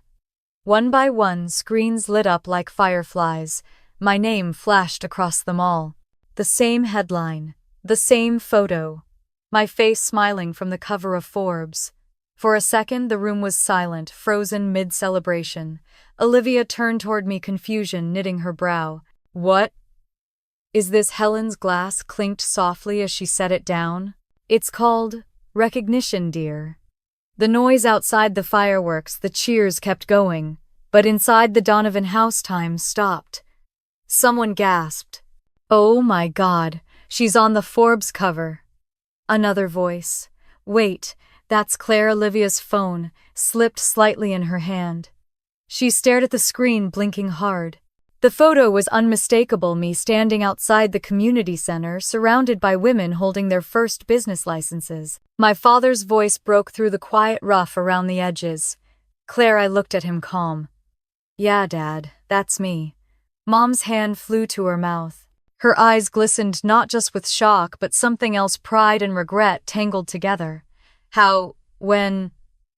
One by one, screens lit up like fireflies. My name flashed across them all. The same headline. The same photo. My face smiling from the cover of Forbes. For a second, the room was silent, frozen mid-celebration. Olivia turned toward me, confusion knitting her brow. What? Is this? Helen's glass clinked softly as she set it down. It's called recognition, dear. The noise outside, the fireworks, the cheers kept going, but inside the Donovan house time stopped. Someone gasped. Oh my God, she's on the Forbes cover. Another voice. Wait, that's Claire. Olivia's phone slipped slightly in her hand. She stared at the screen, blinking hard. The photo was unmistakable, me standing outside the community center, surrounded by women holding their first business licenses. My father's voice broke through the quiet rough around the edges. Claire, I looked at him calm. Yeah, Dad, that's me. Mom's hand flew to her mouth. Her eyes glistened not just with shock, but something else, pride and regret tangled together. When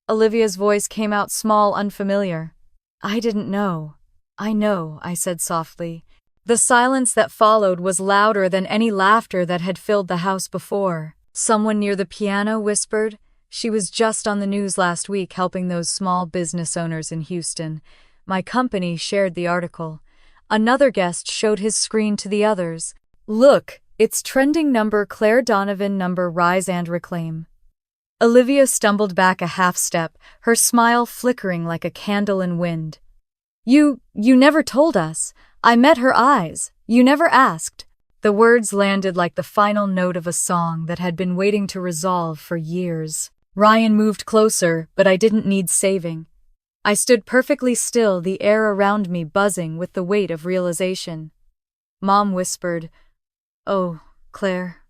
Olivia's voice came out small, unfamiliar. I didn't know. I know, I said softly. The silence that followed was louder than any laughter that had filled the house before. Someone near the piano whispered. She was just on the news last week helping those small business owners in Houston. My company shared the article. Another guest showed his screen to the others. Look, it's trending number Claire Donovan number Rise and Reclaim. Olivia stumbled back a half step, her smile flickering like a candle in wind. You never told us. I met her eyes. You never asked. The words landed like the final note of a song that had been waiting to resolve for years. Ryan moved closer, but I didn't need saving. I stood perfectly still, the air around me buzzing with the weight of realization. Mom whispered, Oh, Claire.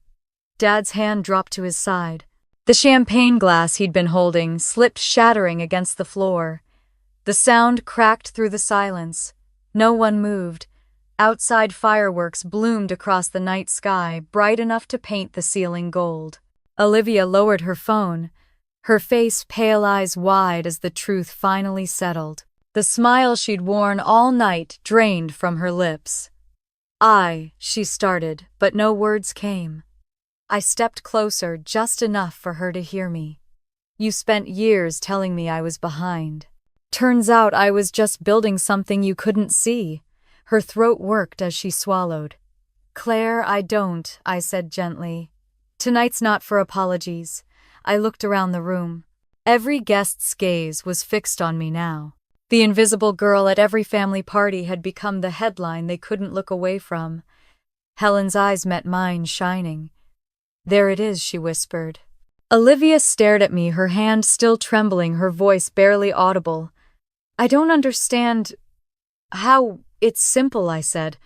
Dad's hand dropped to his side. The champagne glass he'd been holding slipped shattering against the floor. The sound cracked through the silence. No one moved. Outside fireworks bloomed across the night sky, bright enough to paint the ceiling gold. Olivia lowered her phone. Her face pale, eyes wide as the truth finally settled. The smile she'd worn all night drained from her lips. She started, but no words came. I stepped closer, just enough for her to hear me. You spent years telling me I was behind. Turns out I was just building something you couldn't see. Her throat worked as she swallowed. Claire, I said gently. Tonight's not for apologies. I looked around the room. Every guest's gaze was fixed on me now. The invisible girl at every family party had become the headline they couldn't look away from. Helen's eyes met mine, shining. There it is, she whispered. Olivia stared at me, her hand still trembling, her voice barely audible. I don't understand how. It's simple, I said.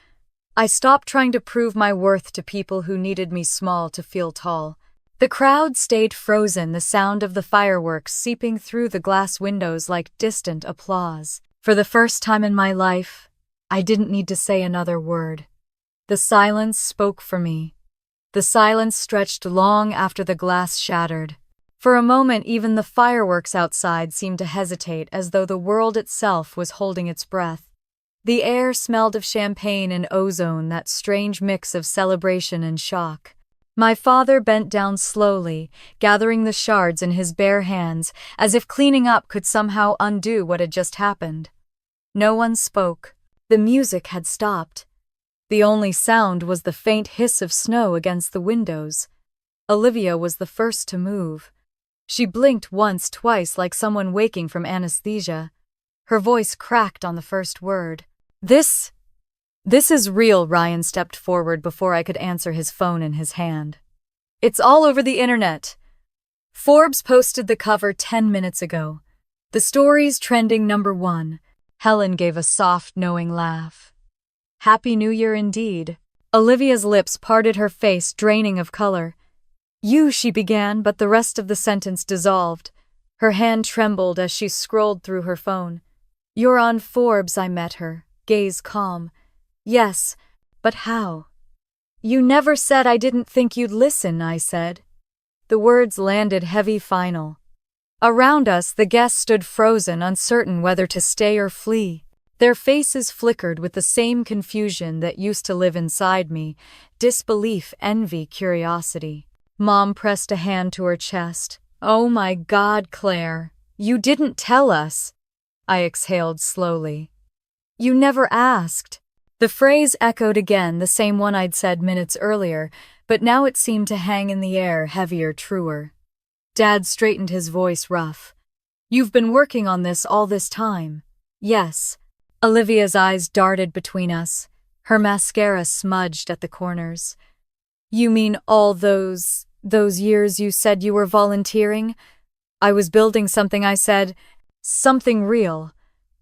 I stopped trying to prove my worth to people who needed me small to feel tall. The crowd stayed frozen, the sound of the fireworks seeping through the glass windows like distant applause. For the first time in my life, I didn't need to say another word. The silence spoke for me. The silence stretched long after the glass shattered. For a moment, even the fireworks outside seemed to hesitate, as though the world itself was holding its breath. The air smelled of champagne and ozone, that strange mix of celebration and shock. My father bent down slowly, gathering the shards in his bare hands, as if cleaning up could somehow undo what had just happened. No one spoke. The music had stopped. The only sound was the faint hiss of snow against the windows. Olivia was the first to move. She blinked once, twice, like someone waking from anesthesia. Her voice cracked on the first word. This is real." Ryan stepped forward before I could answer, his phone in his hand. "It's all over the internet. Forbes posted the cover 10 minutes ago. The story's trending #1. Helen gave a soft, knowing laugh. "Happy New Year indeed." Olivia's lips parted, her face draining of color. She began, but the rest of the sentence dissolved. Her hand trembled as she scrolled through her phone. "You're on Forbes," I met her, gaze calm. "Yes, but how?" "You never said. I didn't think you'd listen," I said. The words landed heavy, final. Around us, the guests stood frozen, uncertain whether to stay or flee. Their faces flickered with the same confusion that used to live inside me: disbelief, envy, curiosity. Mom pressed a hand to her chest. "Oh my God, Claire, you didn't tell us." I exhaled slowly. "You never asked." The phrase echoed again, the same one I'd said minutes earlier, but now it seemed to hang in the air, heavier, truer. Dad straightened, his voice rough. "You've been working on this all this time?" "Yes." Olivia's eyes darted between us. Her mascara smudged at the corners. "You mean all those years you said you were volunteering?" "I was building something," I said. "Something real."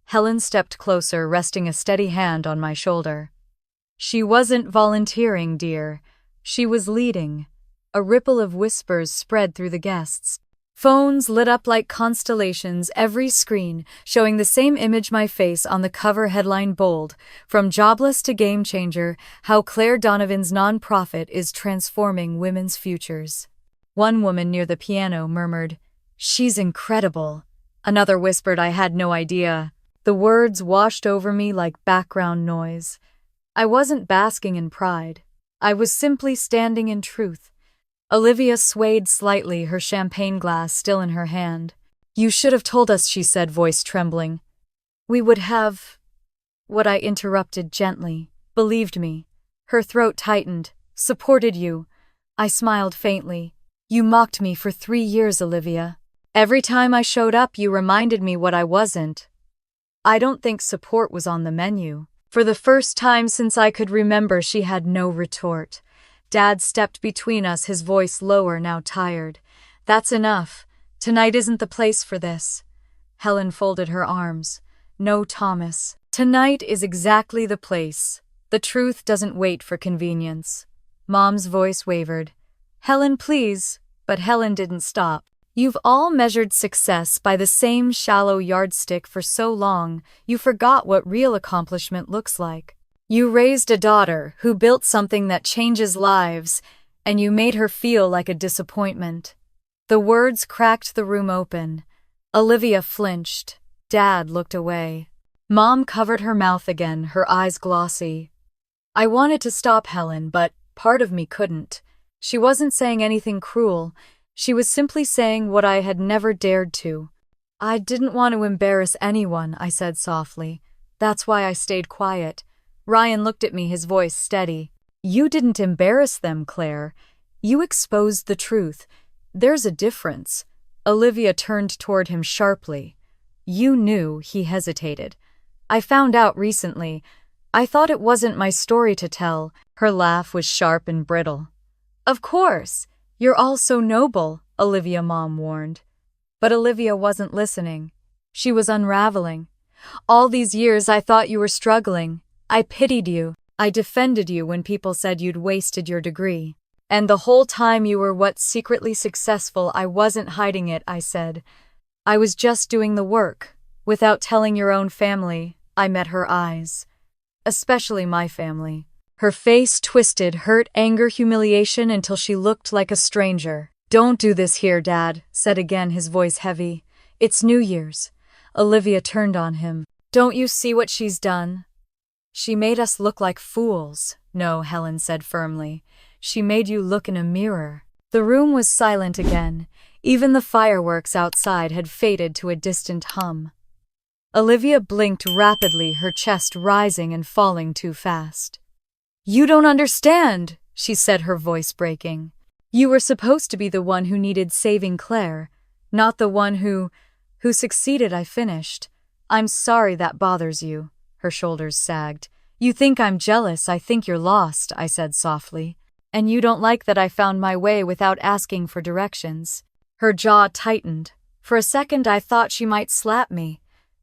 Helen stepped closer, resting a steady hand on my shoulder. "She wasn't volunteering, dear. She was leading." A ripple of whispers spread through the guests. Phones lit up like constellations, every screen showing the same image, my face on the cover, headline bold: "From Jobless to Game Changer, How Claire Donovan's Nonprofit is Transforming Women's Futures." One woman near the piano murmured, "She's incredible." Another whispered, "I had no idea." The words washed over me like background noise. I wasn't basking in pride. I was simply standing in truth. Olivia swayed slightly, her champagne glass still in her hand. "You should have told us," she said, voice trembling. "We would have—" What I interrupted gently. "Believed me." Her throat tightened. "Supported you." I smiled faintly. "You mocked me for 3 years, Olivia. Every time I showed up, you reminded me what I wasn't." I don't think support was on the menu. For the first time since I could remember, she had no retort. Dad stepped between us, his voice lower, now tired. "That's enough. Tonight isn't the place for this." Helen folded her arms. "No, Thomas. Tonight is exactly the place. The truth doesn't wait for convenience." Mom's voice wavered. "Helen, please." But Helen didn't stop. "You've all measured success by the same shallow yardstick for so long, you forgot what real accomplishment looks like. You raised a daughter who built something that changes lives, and you made her feel like a disappointment." The words cracked the room open. Olivia flinched. Dad looked away. Mom covered her mouth again, her eyes glossy. I wanted to stop Helen, but part of me couldn't. She wasn't saying anything cruel. She was simply saying what I had never dared to. "I didn't want to embarrass anyone," I said softly. "That's why I stayed quiet." Ryan looked at me, his voice steady. "You didn't embarrass them, Claire. You exposed the truth. There's a difference." Olivia turned toward him sharply. "You knew," he hesitated. "I found out recently. I thought it wasn't my story to tell." Her laugh was sharp and brittle. "Of course. You're all so noble," Olivia, Mom warned. But Olivia wasn't listening. She was unraveling. "All these years I thought you were struggling. I pitied you. I defended you when people said you'd wasted your degree. And the whole time you were what's secretly successful. I wasn't hiding it," I said. "I was just doing the work. Without telling your own family." I met her eyes. "Especially my family." Her face twisted, hurt, anger, humiliation until she looked like a stranger. "Don't do this here, Dad," said again, his voice heavy. "It's New Year's." Olivia turned on him. "Don't you see what she's done? She made us look like fools." "No," Helen said firmly. "She made you look in a mirror." The room was silent again. Even the fireworks outside had faded to a distant hum. Olivia blinked rapidly, her chest rising and falling too fast. "You don't understand," she said, her voice breaking. "You were supposed to be the one who needed saving Claire, not the one who succeeded." I finished. "I'm sorry that bothers you." Her shoulders sagged. "You think I'm jealous, I think you're lost," I said softly. "And you don't like that I found my way without asking for directions." Her jaw tightened. For a second I thought she might slap me.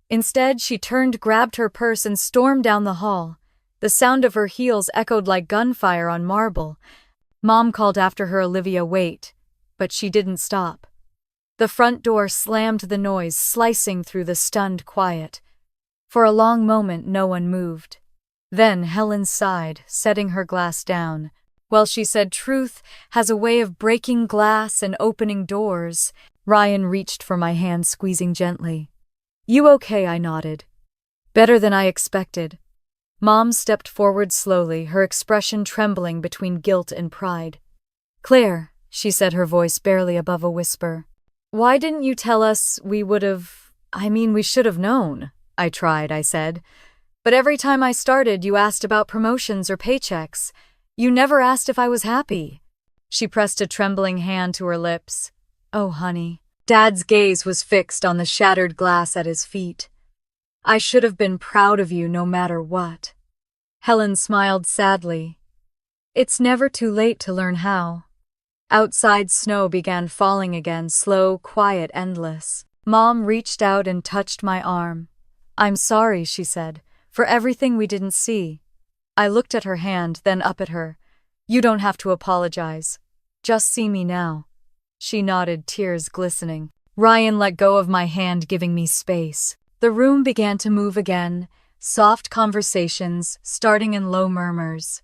Instead, she turned, grabbed her purse, and stormed down the hall. The sound of her heels echoed like gunfire on marble. Mom called after her, "Olivia, wait." But she didn't stop. The front door slammed, the noise slicing through the stunned quiet. For a long moment, no one moved. Then Helen sighed, setting her glass down. "Well," she said, "truth has a way of breaking glass and opening doors." Ryan reached for my hand, squeezing gently. "You okay?" I nodded. "Better than I expected." Mom stepped forward slowly, her expression trembling between guilt and pride. "Claire," she said, her voice barely above a whisper. "Why didn't you tell us? We should have known." "I tried," I said. "But every time I started, you asked about promotions or paychecks. You never asked if I was happy." She pressed a trembling hand to her lips. "Oh, honey." Dad's gaze was fixed on the shattered glass at his feet. "I should have been proud of you no matter what." Helen smiled sadly. "It's never too late to learn how." Outside, snow began falling again, slow, quiet, endless. Mom reached out and touched my arm. "I'm sorry," she said, "for everything we didn't see." I looked at her hand, then up at her. "You don't have to apologize. Just see me now." She nodded, tears glistening. Ryan let go of my hand, giving me space. The room began to move again, soft conversations starting in low murmurs.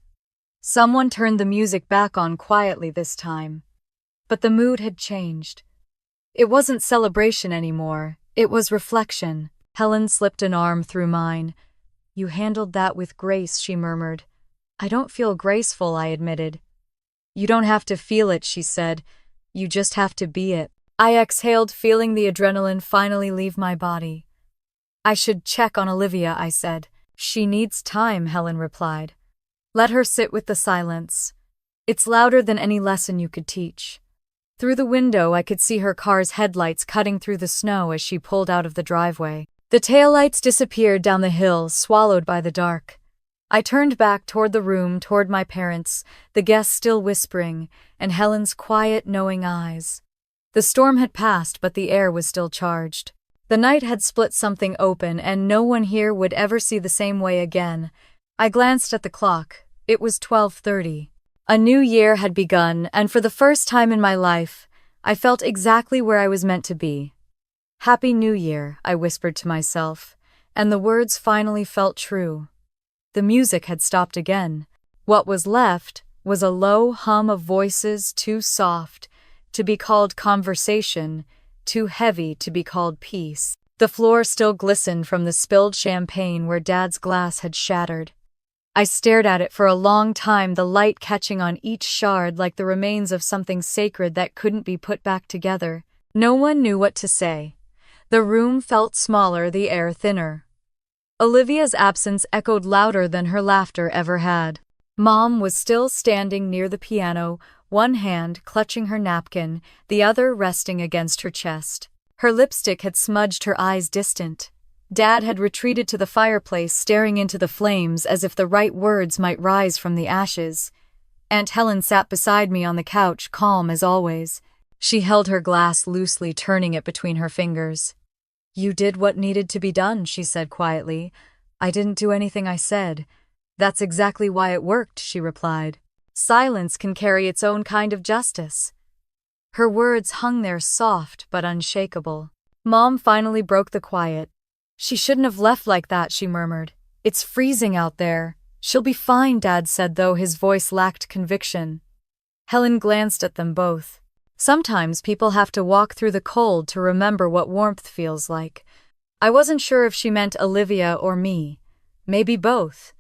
Someone turned the music back on quietly this time. But the mood had changed. It wasn't celebration anymore, it was reflection. Helen slipped an arm through mine. "You handled that with grace," she murmured. "I don't feel graceful," I admitted. "You don't have to feel it," she said. "You just have to be it." I exhaled, feeling the adrenaline finally leave my body. "I should check on Olivia," I said. "She needs time," Helen replied. "Let her sit with the silence. It's louder than any lesson you could teach." Through the window, I could see her car's headlights cutting through the snow as she pulled out of the driveway. The taillights disappeared down the hill, swallowed by the dark. I turned back toward the room, toward my parents, the guests still whispering, and Helen's quiet, knowing eyes. The storm had passed, but the air was still charged. The night had split something open, and no one here would ever see the same way again. I glanced at the clock. It was 12:30. A new year had begun, and for the first time in my life, I felt exactly where I was meant to be. "Happy New Year," I whispered to myself, and the words finally felt true. The music had stopped again. What was left was a low hum of voices, too soft to be called conversation, too heavy to be called peace. The floor still glistened from the spilled champagne where Dad's glass had shattered. I stared at it for a long time, the light catching on each shard like the remains of something sacred that couldn't be put back together. No one knew what to say. The room felt smaller, the air thinner. Olivia's absence echoed louder than her laughter ever had. Mom was still standing near the piano, one hand clutching her napkin, the other resting against her chest. Her lipstick had smudged her eyes distant. Dad had retreated to the fireplace, staring into the flames as if the right words might rise from the ashes. Aunt Helen sat beside me on the couch, calm as always. She held her glass loosely, turning it between her fingers. "You did what needed to be done," she said quietly. "I didn't do anything I said." "That's exactly why it worked," she replied. "Silence can carry its own kind of justice." Her words hung there, soft but unshakable. Mom finally broke the quiet. "She shouldn't have left like that," she murmured. "It's freezing out there." She'll be fine, Dad said, though his voice lacked conviction. Helen glanced at them both. Sometimes people have to walk through the cold to remember what warmth feels like. I wasn't sure if she meant Olivia or me. Maybe both.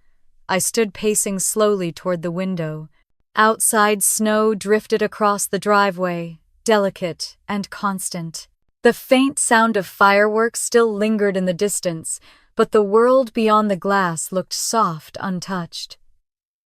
I stood pacing slowly toward the window. Outside, snow drifted across the driveway, delicate and constant. The faint sound of fireworks still lingered in the distance, but the world beyond the glass looked soft, untouched.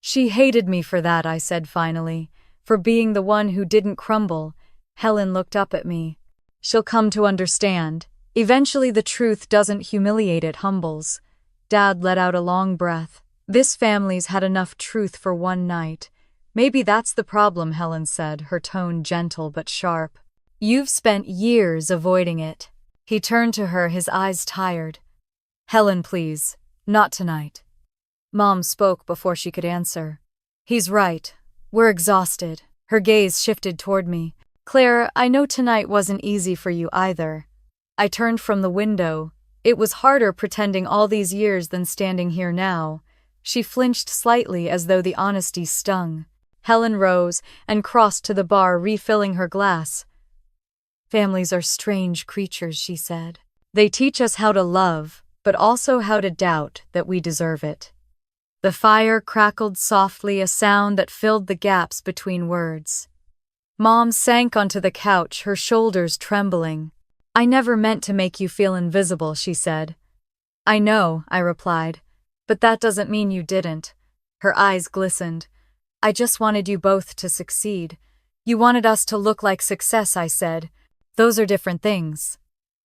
She hated me for that, I said finally, for being the one who didn't crumble. Helen looked up at me. She'll come to understand. Eventually the truth doesn't humiliate, it humbles. Dad let out a long breath. This family's had enough truth for one night. Maybe that's the problem, Helen said, her tone gentle but sharp. You've spent years avoiding it. He turned to her, his eyes tired. Helen, please, not tonight. Mom spoke before she could answer. He's right. We're exhausted. Her gaze shifted toward me. Claire, I know tonight wasn't easy for you either. I turned from the window. It was harder pretending all these years than standing here now. She flinched slightly as though the honesty stung. Helen rose and crossed to the bar, refilling her glass. Families are strange creatures, she said. They teach us how to love, but also how to doubt that we deserve it. The fire crackled softly, a sound that filled the gaps between words. Mom sank onto the couch, her shoulders trembling. I never meant to make you feel invisible, she said. I know, I replied, but that doesn't mean you didn't. Her eyes glistened. I just wanted you both to succeed. You wanted us to look like success, I said. Those are different things.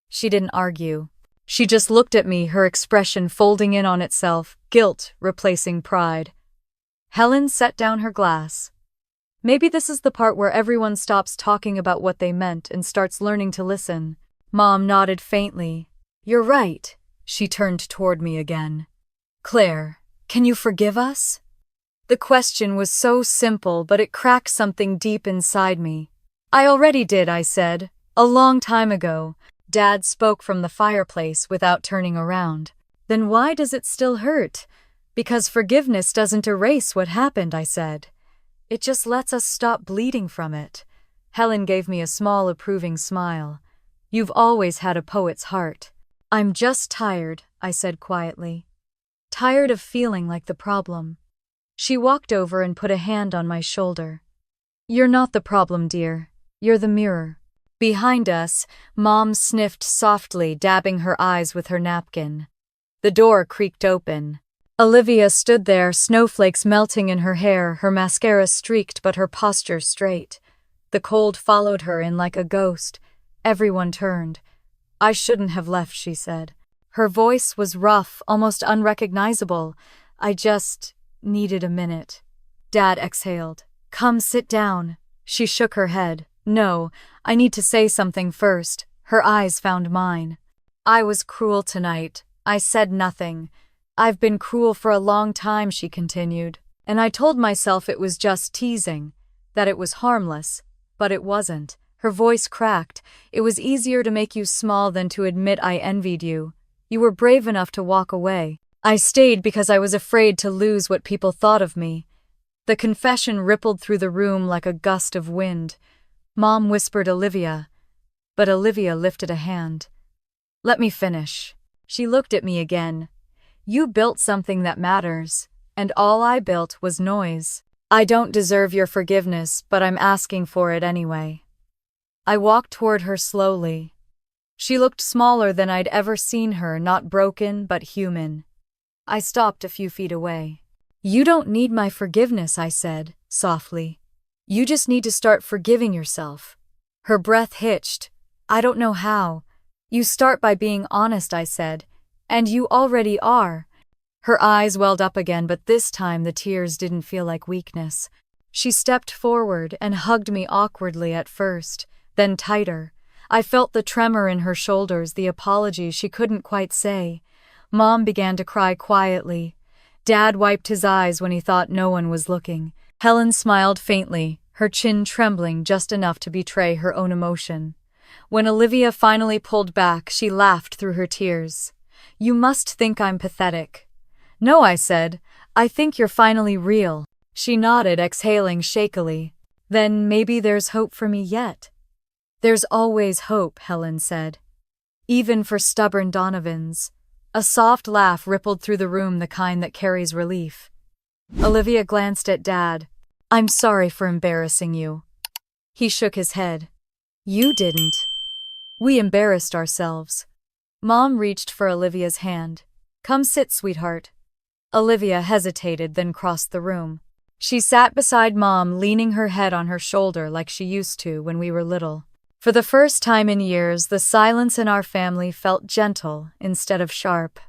She didn't argue. She just looked at me, her expression folding in on itself, guilt replacing pride. Helen set down her glass. Maybe this is the part where everyone stops talking about what they meant and starts learning to listen. Mom nodded faintly. You're right. She turned toward me again. Claire, can you forgive us? The question was so simple, but it cracked something deep inside me. I already did, I said. A long time ago. Dad spoke from the fireplace without turning around. Then why does it still hurt? Because forgiveness doesn't erase what happened, I said. It just lets us stop bleeding from it. Helen gave me a small, approving smile. You've always had a poet's heart. I'm just tired, I said quietly. Tired of feeling like the problem. She walked over and put a hand on my shoulder. You're not the problem, dear. You're the mirror. Behind us, Mom sniffed softly, dabbing her eyes with her napkin. The door creaked open. Olivia stood there, snowflakes melting in her hair, her mascara streaked but her posture straight. The cold followed her in like a ghost. Everyone turned. I shouldn't have left, she said. Her voice was rough, almost unrecognizable. I just needed a minute. Dad exhaled. Come sit down. She shook her head. No, I need to say something first. Her eyes found mine. I was cruel tonight. I said nothing. I've been cruel for a long time, she continued, and I told myself it was just teasing, that it was harmless, but it wasn't. Her voice cracked. It was easier to make you small than to admit I envied you. You were brave enough to walk away. I stayed because I was afraid to lose what people thought of me. The confession rippled through the room like a gust of wind. Mom whispered Olivia, but Olivia lifted a hand. Let me finish. She looked at me again. You built something that matters, and all I built was noise. I don't deserve your forgiveness, but I'm asking for it anyway. I walked toward her slowly. She looked smaller than I'd ever seen her, not broken, but human. I stopped a few feet away. You don't need my forgiveness, I said, softly. You just need to start forgiving yourself. Her breath hitched. I don't know how. You start by being honest, I said. And you already are. Her eyes welled up again, but this time the tears didn't feel like weakness. She stepped forward and hugged me awkwardly at first, then tighter. I felt the tremor in her shoulders, the apology she couldn't quite say. Mom began to cry quietly. Dad wiped his eyes when he thought no one was looking. Helen smiled faintly, her chin trembling just enough to betray her own emotion. When Olivia finally pulled back, she laughed through her tears. You must think I'm pathetic. No, I said. I think you're finally real. She nodded, exhaling shakily. Then maybe there's hope for me yet. There's always hope, Helen said. Even for stubborn Donovans. A soft laugh rippled through the room, the kind that carries relief. Olivia glanced at Dad. I'm sorry for embarrassing you. He shook his head. You didn't. We embarrassed ourselves. Mom reached for Olivia's hand. Come sit, sweetheart. Olivia hesitated, then crossed the room. She sat beside Mom, leaning her head on her shoulder like she used to when we were little. For the first time in years, the silence in our family felt gentle instead of sharp.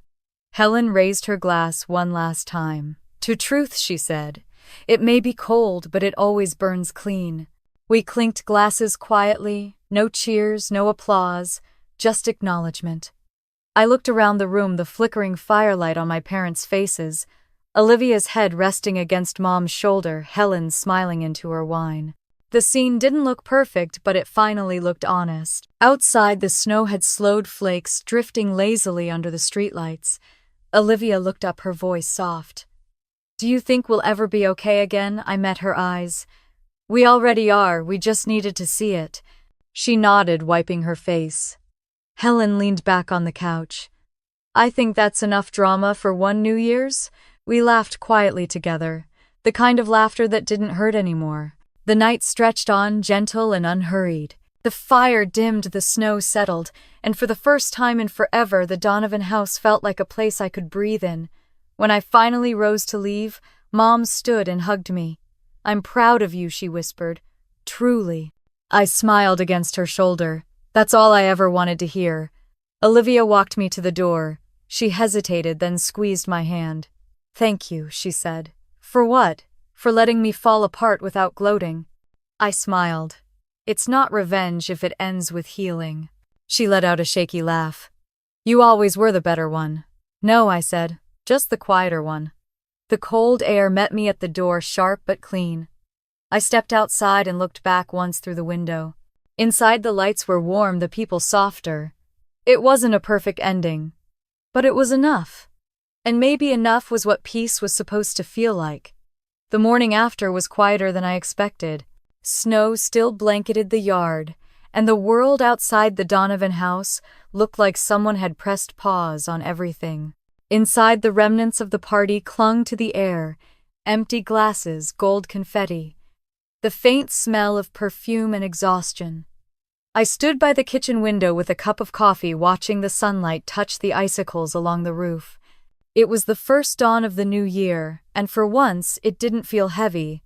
Helen raised her glass one last time. To truth, she said. It may be cold, but it always burns clean. We clinked glasses quietly, no cheers, no applause, just acknowledgement. I looked around the room, the flickering firelight on my parents' faces, Olivia's head resting against Mom's shoulder, Helen smiling into her wine. The scene didn't look perfect, but it finally looked honest. Outside, the snow had slowed, flakes drifting lazily under the streetlights. Olivia looked up, her voice soft. Do you think we'll ever be okay again? I met her eyes. We already are, we just needed to see it. She nodded, wiping her face. Helen leaned back on the couch. I think that's enough drama for one New Year's. We laughed quietly together, the kind of laughter that didn't hurt anymore. The night stretched on, gentle and unhurried. The fire dimmed, the snow settled, and for the first time in forever, the Donovan house felt like a place I could breathe in. When I finally rose to leave, Mom stood and hugged me. I'm proud of you, she whispered. Truly. I smiled against her shoulder. That's all I ever wanted to hear. Olivia walked me to the door. She hesitated, then squeezed my hand. Thank you, she said. For what? For letting me fall apart without gloating. I smiled. It's not revenge if it ends with healing. She let out a shaky laugh. You always were the better one. No, I said, just the quieter one. The cold air met me at the door, sharp but clean. I stepped outside and looked back once through the window. Inside, the lights were warm, the people softer. It wasn't a perfect ending, but it was enough. And maybe enough was what peace was supposed to feel like. The morning after was quieter than I expected. Snow still blanketed the yard, and the world outside the Donovan house looked like someone had pressed pause on everything. Inside, the remnants of the party clung to the air, empty glasses, gold confetti, the faint smell of perfume and exhaustion. I stood by the kitchen window with a cup of coffee, watching the sunlight touch the icicles along the roof. It was the first dawn of the new year, and for once it didn't feel heavy.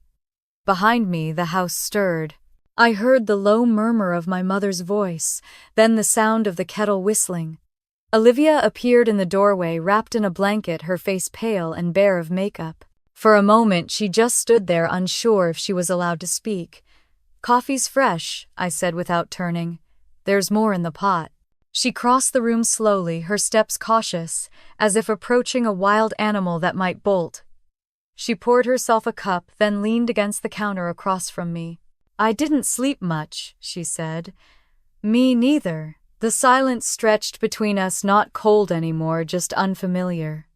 Behind me, the house stirred. I heard the low murmur of my mother's voice, then the sound of the kettle whistling. Olivia appeared in the doorway, wrapped in a blanket, her face pale and bare of makeup. For a moment, she just stood there, unsure if she was allowed to speak. Coffee's fresh, I said without turning. There's more in the pot. She crossed the room slowly, her steps cautious, as if approaching a wild animal that might bolt. She poured herself a cup, then leaned against the counter across from me. I didn't sleep much, she said. Me neither. The silence stretched between us, not cold anymore, just unfamiliar.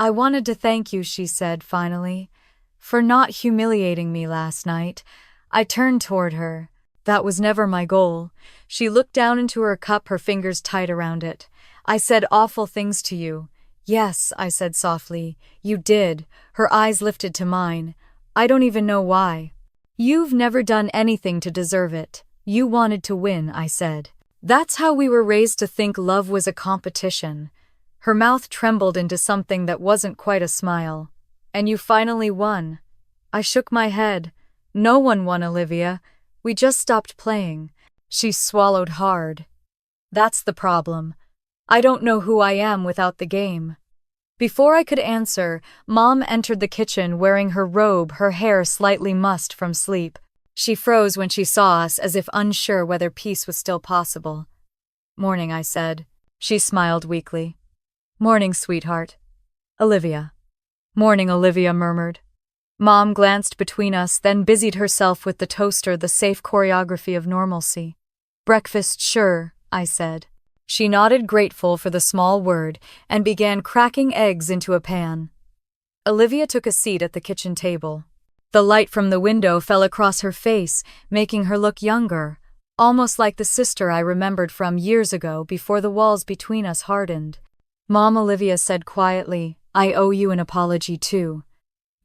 I wanted to thank you, she said finally, for not humiliating me last night. I turned toward her. That was never my goal. She looked down into her cup, her fingers tight around it. I said awful things to you. Yes, I said softly. You did. Her eyes lifted to mine. I don't even know why. You've never done anything to deserve it. You wanted to win, I said. That's how we were raised, to think love was a competition. Her mouth trembled into something that wasn't quite a smile. And you finally won. I shook my head. No one won, Olivia. We just stopped playing. She swallowed hard. That's the problem. I don't know who I am without the game. Before I could answer, Mom entered the kitchen wearing her robe, her hair slightly mussed from sleep. She froze when she saw us, as if unsure whether peace was still possible. Morning, I said. She smiled weakly. Morning, sweetheart. Olivia. Morning, Olivia murmured. Mom glanced between us, then busied herself with the toaster, the safe choreography of normalcy. Breakfast, sure, I said. She nodded, grateful for the small word, and began cracking eggs into a pan. Olivia took a seat at the kitchen table. The light from the window fell across her face, making her look younger, almost like the sister I remembered from years ago before the walls between us hardened. "Mom," Olivia said quietly, "I owe you an apology too."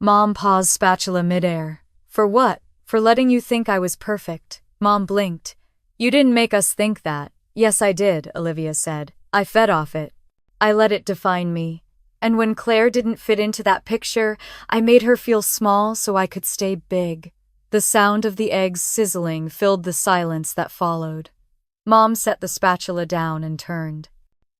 Mom paused, spatula midair. "For what? For letting you think I was perfect." Mom blinked. "You didn't make us think that." "Yes, I did," Olivia said. "I fed off it. I let it define me. And when Claire didn't fit into that picture, I made her feel small so I could stay big." The sound of the eggs sizzling filled the silence that followed. Mom set the spatula down and turned.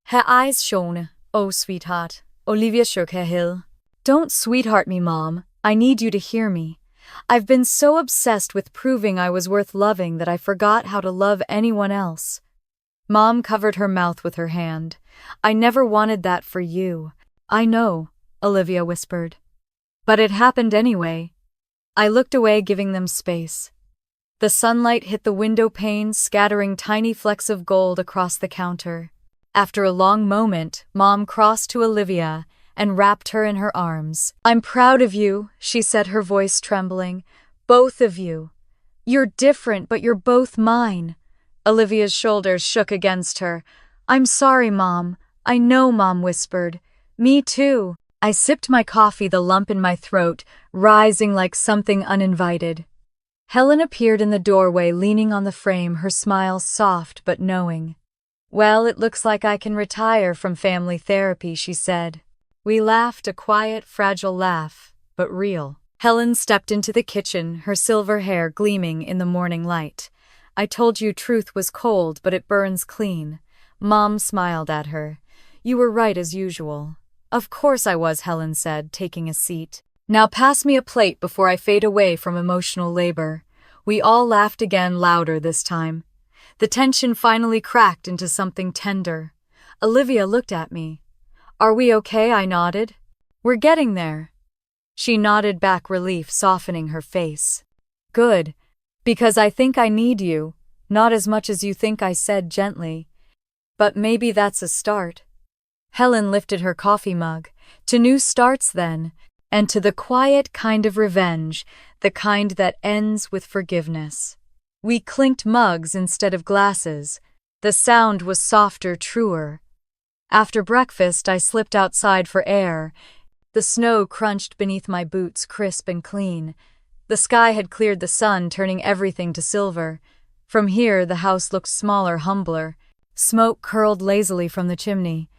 Her eyes shone. "Oh, sweetheart." Olivia shook her head. "Don't sweetheart me, Mom. I need you to hear me. I've been so obsessed with proving I was worth loving that I forgot how to love anyone else." Mom covered her mouth with her hand. "I never wanted that for you." "I know," Olivia whispered. "But it happened anyway." I looked away, giving them space. The sunlight hit the window panes, scattering tiny flecks of gold across the counter. After a long moment, Mom crossed to Olivia and wrapped her in her arms. "I'm proud of you," she said, her voice trembling. "Both of you. You're different, but you're both mine." Olivia's shoulders shook against her. "I'm sorry, Mom." "I know," Mom whispered. "Me too." I sipped my coffee, the lump in my throat rising like something uninvited. Helen appeared in the doorway, leaning on the frame, her smile soft but knowing. "Well, it looks like I can retire from family therapy," she said. We laughed, a quiet, fragile laugh, but real. Helen stepped into the kitchen, her silver hair gleaming in the morning light. "I told you truth was cold, but it burns clean." Mom smiled at her. "You were right as usual." "Of course I was," Helen said, taking a seat. "Now pass me a plate before I fade away from emotional labor." We all laughed again, louder this time. The tension finally cracked into something tender. Olivia looked at me. "Are we okay?" I nodded. "We're getting there." She nodded back, relief softening her face. "Good. Because I think I need you. Not as much as you think," I said gently. "But maybe that's a start." Helen lifted her coffee mug. "To new starts, then. And to the quiet kind of revenge, the kind that ends with forgiveness." We clinked mugs instead of glasses. The sound was softer, truer. After breakfast, I slipped outside for air. The snow crunched beneath my boots, crisp and clean. The sky had cleared, the sun turning everything to silver. From here, the house looked smaller, humbler. Smoke curled lazily from the chimney.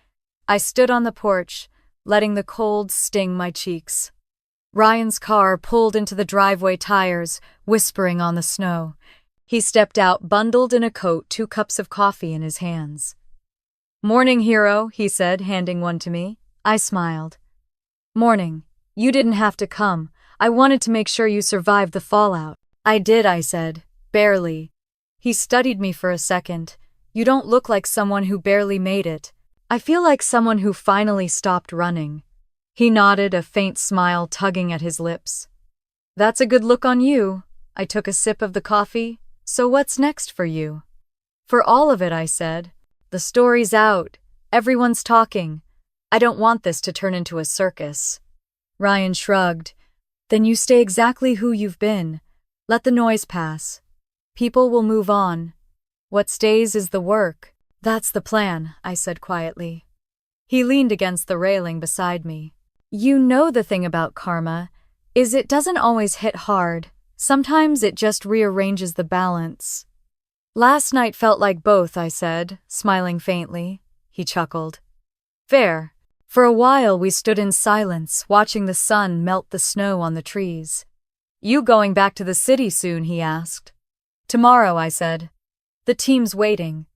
I stood on the porch, letting the cold sting my cheeks. Ryan's car pulled into the driveway, tires whispering on the snow. He stepped out, bundled in a coat, 2 cups of coffee in his hands. "Morning, hero," he said, handing one to me. I smiled. "Morning. You didn't have to come. I wanted to make sure you survived the fallout." "I did," I said. "Barely." He studied me for a second. "You don't look like someone who barely made it. I feel like someone who finally stopped running." He nodded, a faint smile tugging at his lips. "That's a good look on you." I took a sip of the coffee. "So what's next for you?" "For all of it," I said. "The story's out. Everyone's talking. I don't want this to turn into a circus." Ryan shrugged. "Then you stay exactly who you've been. Let the noise pass. People will move on. What stays is the work." "That's the plan," I said quietly. He leaned against the railing beside me. "You know, the thing about karma is it doesn't always hit hard. Sometimes it just rearranges the balance." "Last night felt like both," I said, smiling faintly. He chuckled. "Fair." For a while we stood in silence, watching the sun melt the snow on the trees. "You going back to the city soon?" he asked. "Tomorrow," I said. "The team's waiting.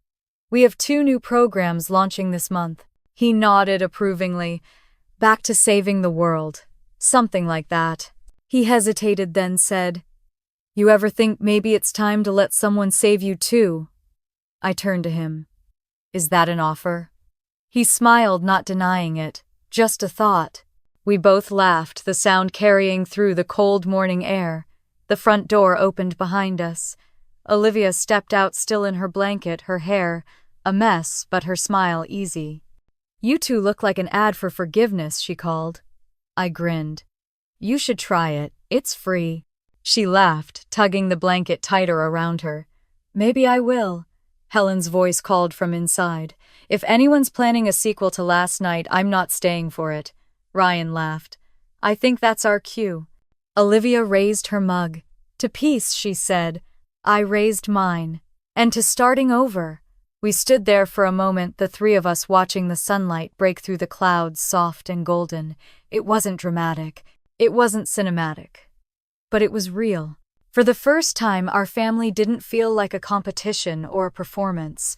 We have 2 new programs launching this month." He nodded approvingly. "Back to saving the world. Something like that." He hesitated, then said, "You ever think maybe it's time to let someone save you too?" I turned to him. "Is that an offer?" He smiled, not denying it. "Just a thought." We both laughed, the sound carrying through the cold morning air. The front door opened behind us. Olivia stepped out, still in her blanket, her hair a mess, but her smile easy. "You two look like an ad for forgiveness," she called. I grinned. You should try it. It's free. She laughed, tugging the blanket tighter around her. Maybe I will. Helen's voice called from inside. If anyone's planning a sequel to last night, I'm not staying for it. Ryan laughed. I think that's our cue. Olivia raised her mug. To peace, she said. I raised mine. And to starting over. We stood there for a moment, the three of us watching the sunlight break through the clouds, soft and golden. It wasn't dramatic. It wasn't cinematic. But it was real. For the first time, our family didn't feel like a competition or a performance.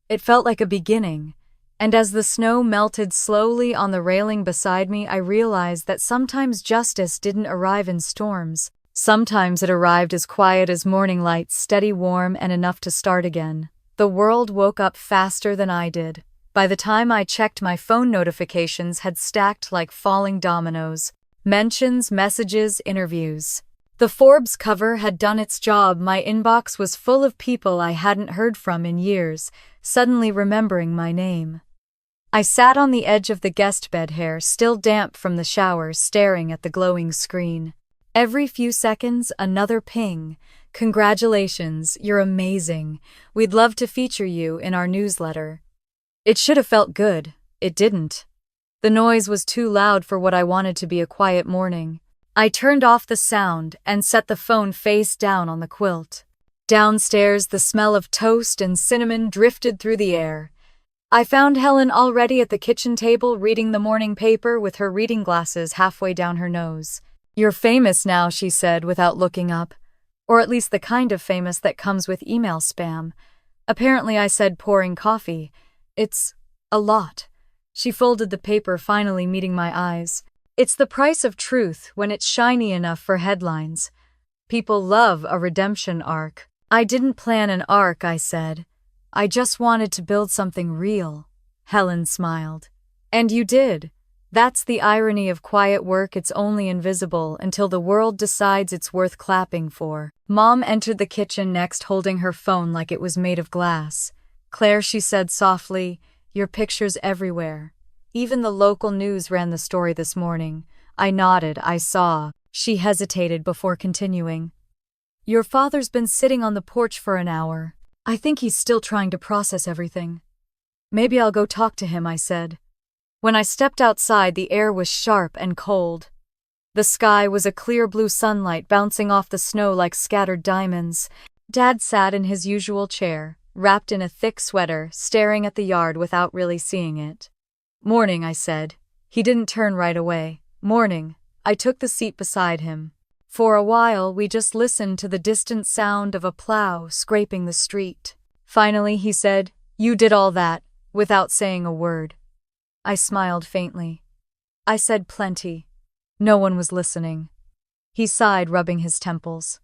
It felt like a beginning. And as the snow melted slowly on the railing beside me, I realized that sometimes justice didn't arrive in storms. Sometimes it arrived as quiet as morning light, steady, warm, and enough to start again. The world woke up faster than I did. By the time I checked, my phone notifications had stacked like falling dominoes. Mentions, messages, interviews. The Forbes cover had done its job. My inbox was full of people I hadn't heard from in years, suddenly remembering my name. I sat on the edge of the guest bed, hair still damp from the shower, staring at the glowing screen. Every few seconds, another ping. Congratulations, you're amazing. We'd love to feature you in our newsletter. It should have felt good. It didn't. The noise was too loud for what I wanted to be a quiet morning. I turned off the sound and set the phone face down on the quilt. Downstairs, the smell of toast and cinnamon drifted through the air. I found Helen already at the kitchen table reading the morning paper with her reading glasses halfway down her nose. You're famous now, she said without looking up. Or at least the kind of famous that comes with email spam. Apparently, I said, pouring coffee. It's a lot. She folded the paper, finally meeting my eyes. It's the price of truth when it's shiny enough for headlines. People love a redemption arc. I didn't plan an arc, I said. I just wanted to build something real. Helen smiled. And you did. That's the irony of quiet work. It's only invisible until the world decides it's worth clapping for. Mom entered the kitchen next, holding her phone like it was made of glass. Claire, she said softly, your picture's everywhere. Even the local news ran the story this morning. I nodded. I saw. She hesitated before continuing. Your father's been sitting on the porch for an hour. I think he's still trying to process everything. Maybe I'll go talk to him, I said. When I stepped outside, the air was sharp and cold. The sky was a clear blue sunlight bouncing off the snow like scattered diamonds. Dad sat in his usual chair, wrapped in a thick sweater, staring at the yard without really seeing it. Morning, I said. He didn't turn right away. Morning. I took the seat beside him. For a while, we just listened to the distant sound of a plow scraping the street. Finally, he said, You did all that, without saying a word. I smiled faintly. I said plenty. No one was listening. He sighed, rubbing his temples.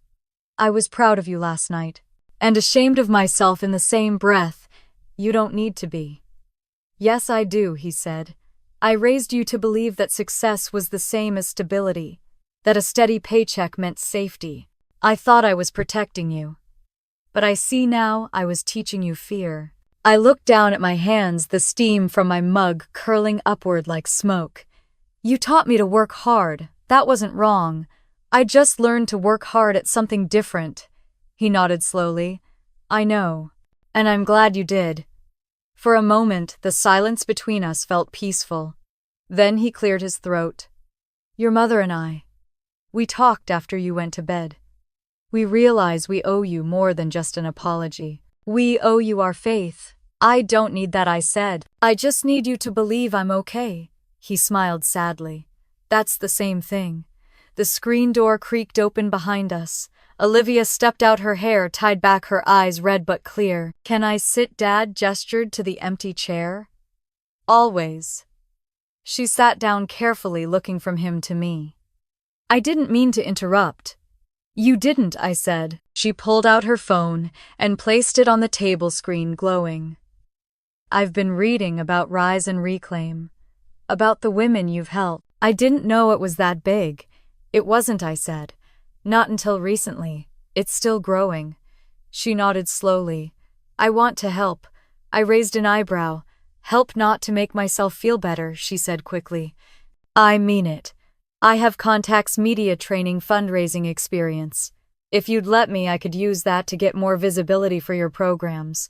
I was proud of you last night, and ashamed of myself in the same breath. You don't need to be. Yes, I do, he said. I raised you to believe that success was the same as stability, that a steady paycheck meant safety. I thought I was protecting you. But I see now I was teaching you fear. I looked down at my hands, the steam from my mug curling upward like smoke. You taught me to work hard. That wasn't wrong. I just learned to work hard at something different. He nodded slowly. I know. And I'm glad you did. For a moment, the silence between us felt peaceful. Then he cleared his throat. Your mother and I. We talked after you went to bed. We realize we owe you more than just an apology. We owe you our faith. I don't need that, I said. I just need you to believe I'm okay. He smiled sadly. That's the same thing. The screen door creaked open behind us. Olivia stepped out, her hair tied back, her eyes red but clear. Can I sit? Dad gestured to the empty chair. Always. She sat down carefully, looking from him to me. I didn't mean to interrupt. You didn't, I said. She pulled out her phone and placed it on the table screen, glowing. I've been reading about Rise and Reclaim, about the women you've helped. I didn't know it was that big. It wasn't, I said. Not until recently. It's still growing. She nodded slowly. I want to help. I raised an eyebrow. Help not to make myself feel better, she said quickly. I mean it. I have contacts media training fundraising experience. If you'd let me, I could use that to get more visibility for your programs.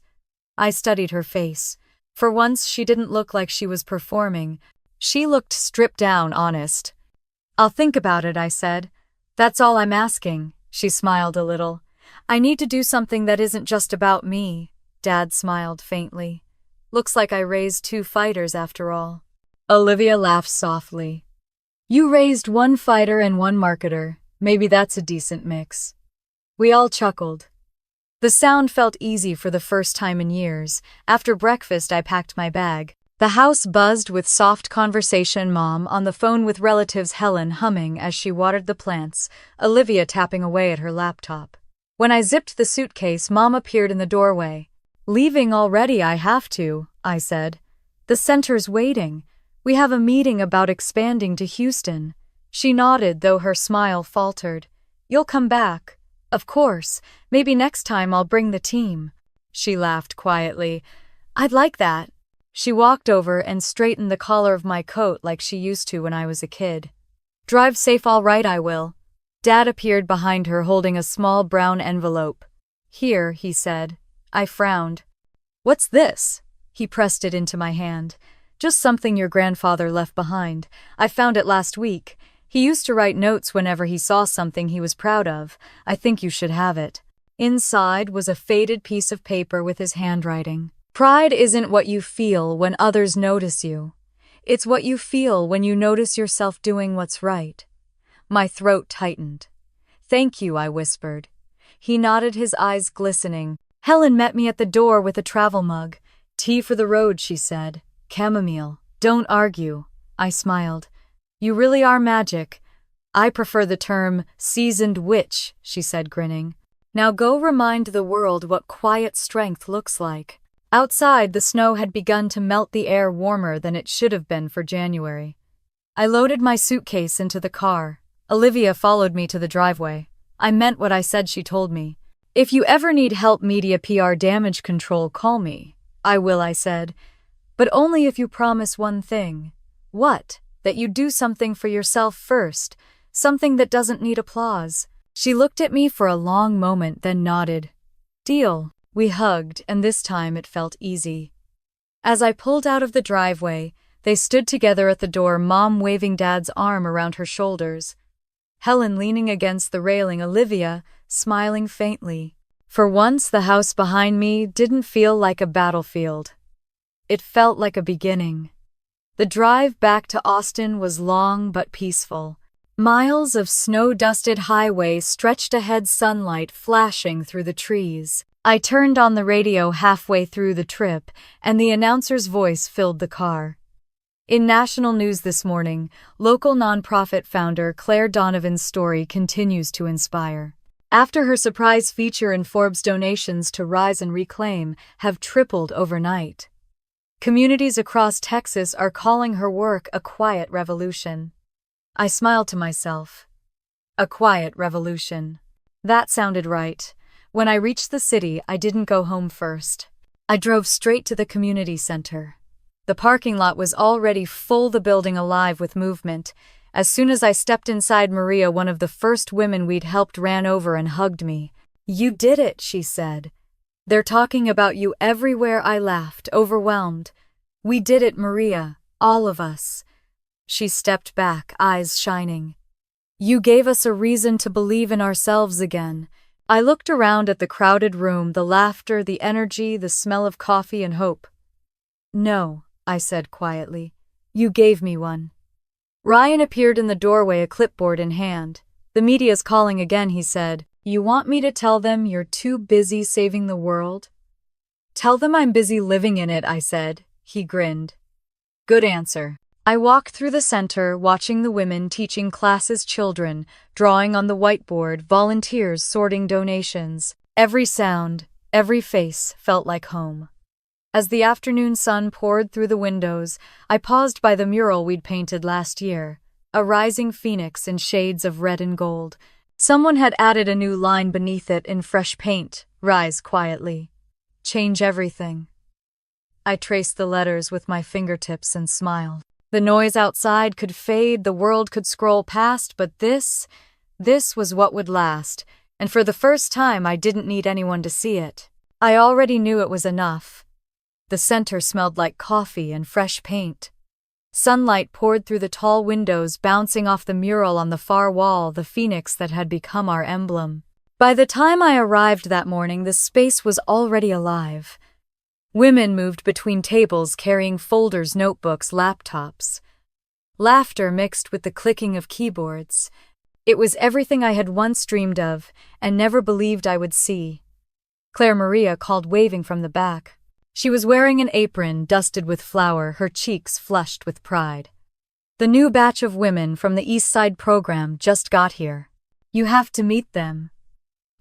I studied her face. For once, she didn't look like she was performing. She looked stripped down, honest. I'll think about it, I said. That's all I'm asking. She smiled a little. I need to do something that isn't just about me. Dad smiled faintly. Looks like I raised two fighters after all. Olivia laughed softly. You raised one fighter and one marketer. Maybe that's a decent mix. We all chuckled. The sound felt easy for the first time in years. After breakfast, I packed my bag. The house buzzed with soft conversation, Mom on the phone with relatives, Helen humming as she watered the plants, Olivia tapping away at her laptop. When I zipped the suitcase, Mom appeared in the doorway. Leaving already? I have to, I said. The center's waiting. We have a meeting about expanding to Houston. She nodded, though her smile faltered. You'll come back. Of course. Maybe next time I'll bring the team. She laughed quietly. I'd like that. She walked over and straightened the collar of my coat like she used to when I was a kid. Drive safe. All right, I will. Dad appeared behind her holding a small brown envelope. Here, he said. I frowned. What's this? He pressed it into my hand. Just something your grandfather left behind. I found it last week. He used to write notes whenever he saw something he was proud of. I think you should have it. Inside was a faded piece of paper with his handwriting. Pride isn't what you feel when others notice you. It's what you feel when you notice yourself doing what's right. My throat tightened. Thank you, I whispered. He nodded, his eyes glistening. Helen met me at the door with a travel mug. Tea for the road, she said. Chamomile. Don't argue. I smiled. You really are magic. I prefer the term seasoned witch, she said, grinning. Now go remind the world what quiet strength looks like. Outside, the snow had begun to melt, the air warmer than it should have been for January. I loaded my suitcase into the car. Olivia followed me to the driveway. I meant what I said, she told me. If you ever need help media PR damage control, call me. I will, I said. But only if you promise one thing. What? That you do something for yourself first. Something that doesn't need applause. She looked at me for a long moment, then nodded. Deal. We hugged, and this time it felt easy. As I pulled out of the driveway, they stood together at the door, Mom waving Dad's arm around her shoulders. Helen leaning against the railing, Olivia smiling faintly. For once, the house behind me didn't feel like a battlefield. It felt like a beginning. The drive back to Austin was long but peaceful. Miles of snow-dusted highway stretched ahead, sunlight flashing through the trees. I turned on the radio halfway through the trip, and the announcer's voice filled the car. In national news this morning, local nonprofit founder Claire Donovan's story continues to inspire. After her surprise feature in Forbes, donations to Rise and Reclaim have tripled overnight. Communities across Texas are calling her work a quiet revolution. I smiled to myself. A quiet revolution. That sounded right. When I reached the city, I didn't go home first. I drove straight to the community center. The parking lot was already full, the building alive with movement. As soon as I stepped inside, Maria, one of the first women we'd helped, ran over and hugged me. You did it, she said. They're talking about you everywhere. I laughed, overwhelmed. We did it, Maria, all of us. She stepped back, eyes shining. You gave us a reason to believe in ourselves again. I looked around at the crowded room, the laughter, the energy, the smell of coffee and hope. No, I said quietly. You gave me one. Ryan appeared in the doorway, a clipboard in hand. The media's calling again, he said. You want me to tell them you're too busy saving the world? Tell them I'm busy living in it, I said. He grinned. Good answer. I walked through the center, watching the women teaching classes, children drawing on the whiteboard, volunteers sorting donations. Every sound, every face felt like home. As the afternoon sun poured through the windows, I paused by the mural we'd painted last year, a rising phoenix in shades of red and gold. Someone had added a new line beneath it in fresh paint, Rise quietly. Change everything. I traced the letters with my fingertips and smiled. The noise outside could fade, the world could scroll past, but this was what would last, and for the first time I didn't need anyone to see it. I already knew it was enough. The center smelled like coffee and fresh paint. Sunlight poured through the tall windows, bouncing off the mural on the far wall, the phoenix that had become our emblem. By the time I arrived that morning, the space was already alive. Women moved between tables carrying folders, notebooks, laptops. Laughter mixed with the clicking of keyboards. It was everything I had once dreamed of and never believed I would see. Claire Maria called, waving from the back. She was wearing an apron dusted with flour, her cheeks flushed with pride. The new batch of women from the East Side program just got here. You have to meet them.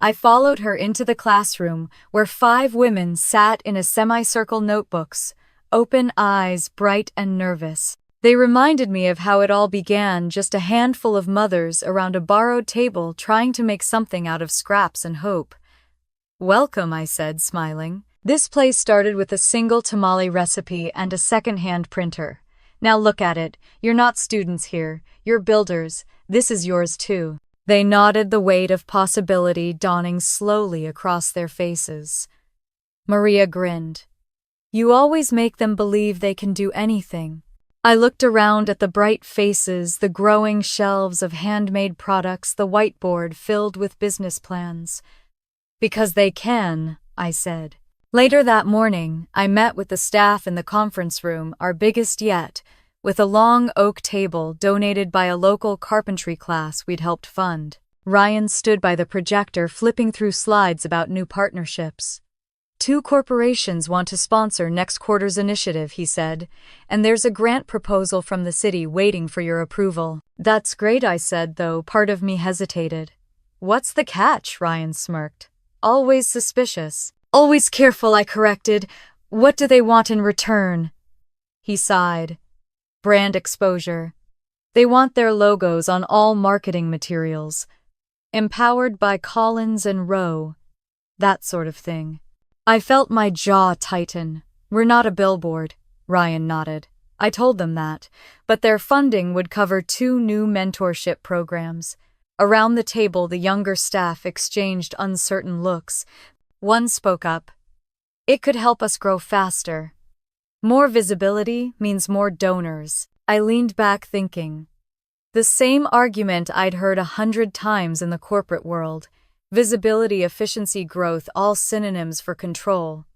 I followed her into the classroom where 5 women sat in a semicircle, notebooks, open eyes, bright and nervous. They reminded me of how it all began, just a handful of mothers around a borrowed table trying to make something out of scraps and hope. Welcome, I said, smiling. This place started with a single tamale recipe and a second-hand printer. Now look at it. You're not students here. You're builders. This is yours too. They nodded, the weight of possibility dawning slowly across their faces. Maria grinned. You always make them believe they can do anything. I looked around at the bright faces, the growing shelves of handmade products, the whiteboard filled with business plans. Because they can, I said. Later that morning, I met with the staff in the conference room, our biggest yet, with a long oak table donated by a local carpentry class we'd helped fund. Ryan stood by the projector, flipping through slides about new partnerships. 2 corporations want to sponsor next quarter's initiative, he said, and there's a grant proposal from the city waiting for your approval. That's great, I said, though part of me hesitated. What's the catch? Ryan smirked. Always suspicious. Always careful, I corrected. What do they want in return? He sighed. Brand exposure. They want their logos on all marketing materials. Empowered by Collins and Rowe. That sort of thing. I felt my jaw tighten. We're not a billboard, Ryan nodded. I told them that, but their funding would cover 2 new mentorship programs. Around the table, the younger staff exchanged uncertain looks. One spoke up. It could help us grow faster. More visibility means more donors. I leaned back thinking. The same argument I'd heard 100 times in the corporate world. Visibility, efficiency, growth, all synonyms for control.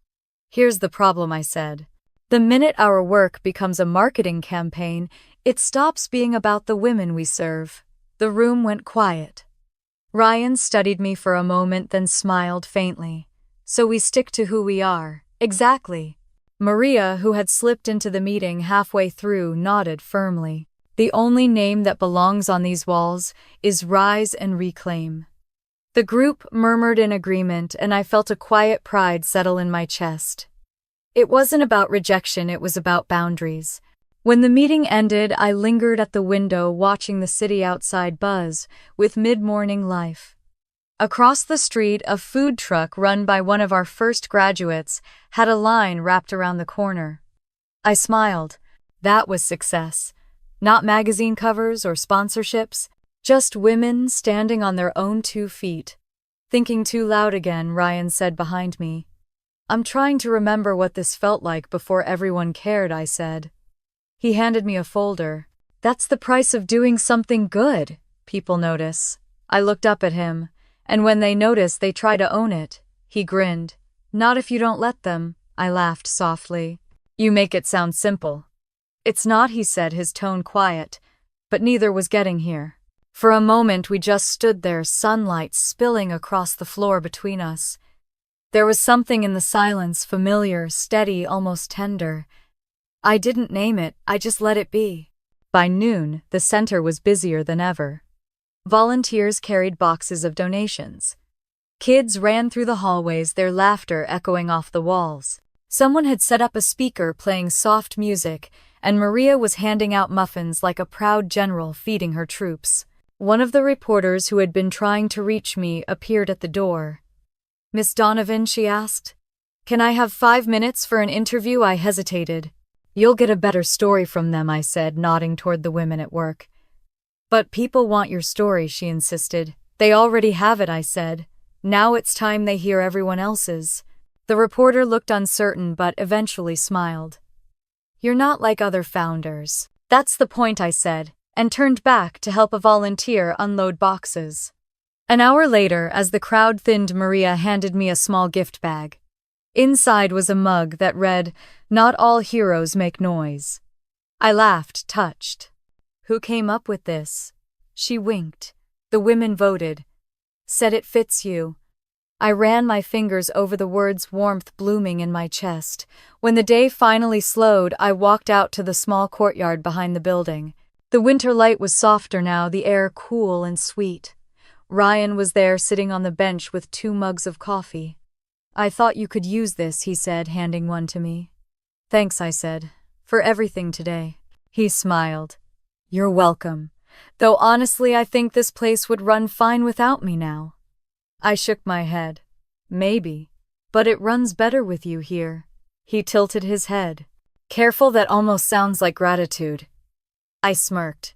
Here's the problem, I said. The minute our work becomes a marketing campaign, it stops being about the women we serve. The room went quiet. Ryan studied me for a moment, then smiled faintly. So we stick to who we are. Exactly. Maria, who had slipped into the meeting halfway through, nodded firmly. The only name that belongs on these walls is Rise and Reclaim. The group murmured in agreement, and I felt a quiet pride settle in my chest. It wasn't about rejection, it was about boundaries. When the meeting ended, I lingered at the window watching the city outside buzz with mid-morning life. Across the street, a food truck run by one of our first graduates had a line wrapped around the corner. I smiled. That was success. Not magazine covers or sponsorships, just women standing on their own 2 feet. Thinking too loud again, Ryan said behind me. I'm trying to remember what this felt like before everyone cared, I said. He handed me a folder. That's the price of doing something good, people notice. I looked up at him. And when they notice, they try to own it. He grinned. Not if you don't let them, I laughed softly. You make it sound simple. It's not, he said, his tone quiet, but neither was getting here. For a moment we just stood there, sunlight spilling across the floor between us. There was something in the silence, familiar, steady, almost tender. I didn't name it, I just let it be. By noon, the center was busier than ever. Volunteers carried boxes of donations. Kids ran through the hallways, their laughter echoing off the walls. Someone had set up a speaker playing soft music, and Maria was handing out muffins like a proud general feeding her troops. One of the reporters who had been trying to reach me appeared at the door. Miss Donovan, she asked. Can I have 5 minutes for an interview? I hesitated. You'll get a better story from them, I said, nodding toward the women at work. But people want your story, she insisted. They already have it, I said. Now it's time they hear everyone else's. The reporter looked uncertain but eventually smiled. You're not like other founders. That's the point, I said, and turned back to help a volunteer unload boxes. An hour later, as the crowd thinned, Maria handed me a small gift bag. Inside was a mug that read, "Not all heroes make noise." I laughed, touched. Who came up with this? She winked. The women voted. Said it fits you. I ran my fingers over the words, warmth blooming in my chest. When the day finally slowed, I walked out to the small courtyard behind the building. The winter light was softer now, the air cool and sweet. Ryan was there sitting on the bench with 2 mugs of coffee. I thought you could use this, he said, handing one to me. Thanks, I said, for everything today. He smiled. You're welcome. Though honestly, I think this place would run fine without me now. I shook my head. Maybe. But it runs better with you here. He tilted his head. Careful, that almost sounds like gratitude. I smirked.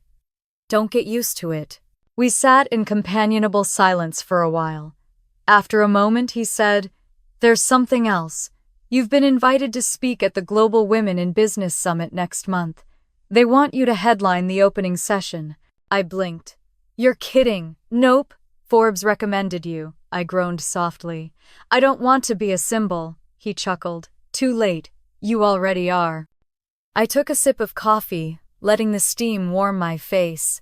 Don't get used to it. We sat in companionable silence for a while. After a moment, he said, There's something else. You've been invited to speak at the Global Women in Business Summit next month. They want you to headline the opening session. I blinked. You're kidding. Nope. Forbes recommended you. I groaned softly. I don't want to be a symbol. He chuckled. Too late. You already are. I took a sip of coffee, letting the steam warm my face.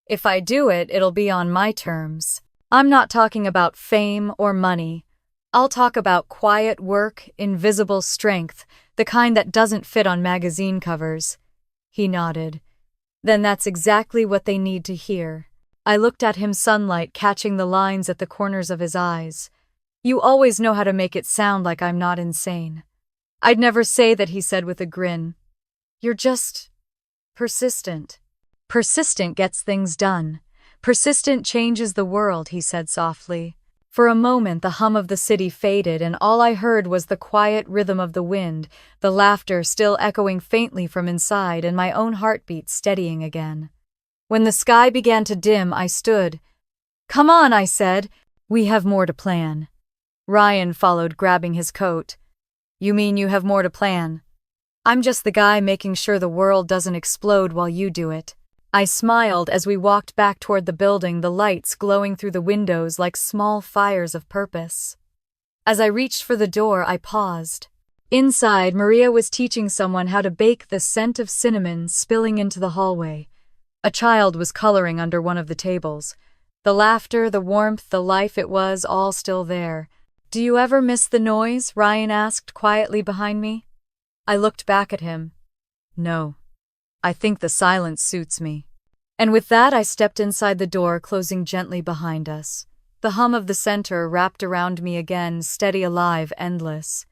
If I do it, it'll be on my terms. I'm not talking about fame or money. I'll talk about quiet work, invisible strength, the kind that doesn't fit on magazine covers. He nodded. Then that's exactly what they need to hear. I looked at him, sunlight catching the lines at the corners of his eyes. You always know how to make it sound like I'm not insane. I'd never say that, he said with a grin. You're just persistent. Persistent gets things done. Persistent changes the world, he said softly. For a moment, the hum of the city faded, and all I heard was the quiet rhythm of the wind, the laughter still echoing faintly from inside, and my own heartbeat steadying again. When the sky began to dim, I stood. Come on, I said. We have more to plan. Ryan followed, grabbing his coat. You mean you have more to plan? I'm just the guy making sure the world doesn't explode while you do it. I smiled as we walked back toward the building, the lights glowing through the windows like small fires of purpose. As I reached for the door, I paused. Inside, Maria was teaching someone how to bake, the scent of cinnamon spilling into the hallway. A child was coloring under one of the tables. The laughter, the warmth, the life, it was all still there. Do you ever miss the noise? Ryan asked quietly behind me. I looked back at him. No. I think the silence suits me. And with that, I stepped inside the door, closing gently behind us. The hum of the center wrapped around me again, steady, alive, endless.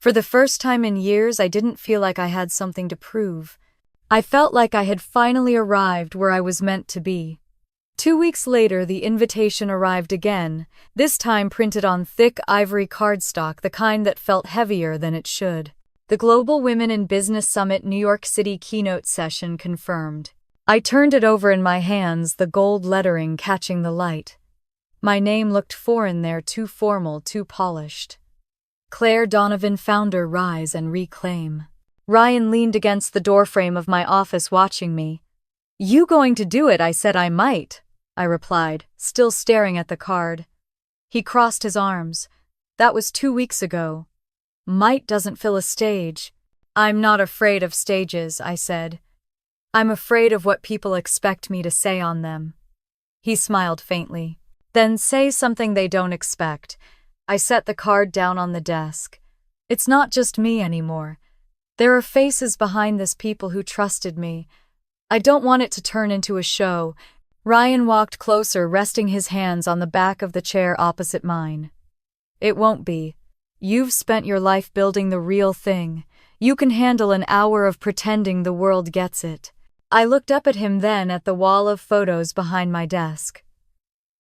For the first time in years, I didn't feel like I had something to prove. I felt like I had finally arrived where I was meant to be. 2 weeks later, the invitation arrived again, this time printed on thick ivory cardstock, the kind that felt heavier than it should. The Global Women in Business Summit New York City keynote session confirmed. I turned it over in my hands, the gold lettering catching the light. My name looked foreign there, too formal, too polished. Claire Donovan, founder, Rise and Reclaim. Ryan leaned against the doorframe of my office, watching me. You going to do it? I said I might, I replied, still staring at the card. He crossed his arms. That was 2 weeks ago. Might doesn't fill a stage. I'm not afraid of stages, I said. I'm afraid of what people expect me to say on them. He smiled faintly. Then say something they don't expect. I set the card down on the desk. It's not just me anymore. There are faces behind this, people who trusted me. I don't want it to turn into a show. Ryan walked closer, resting his hands on the back of the chair opposite mine. It won't be. You've spent your life building the real thing. You can handle an hour of pretending the world gets it. I looked up at him, then at the wall of photos behind my desk.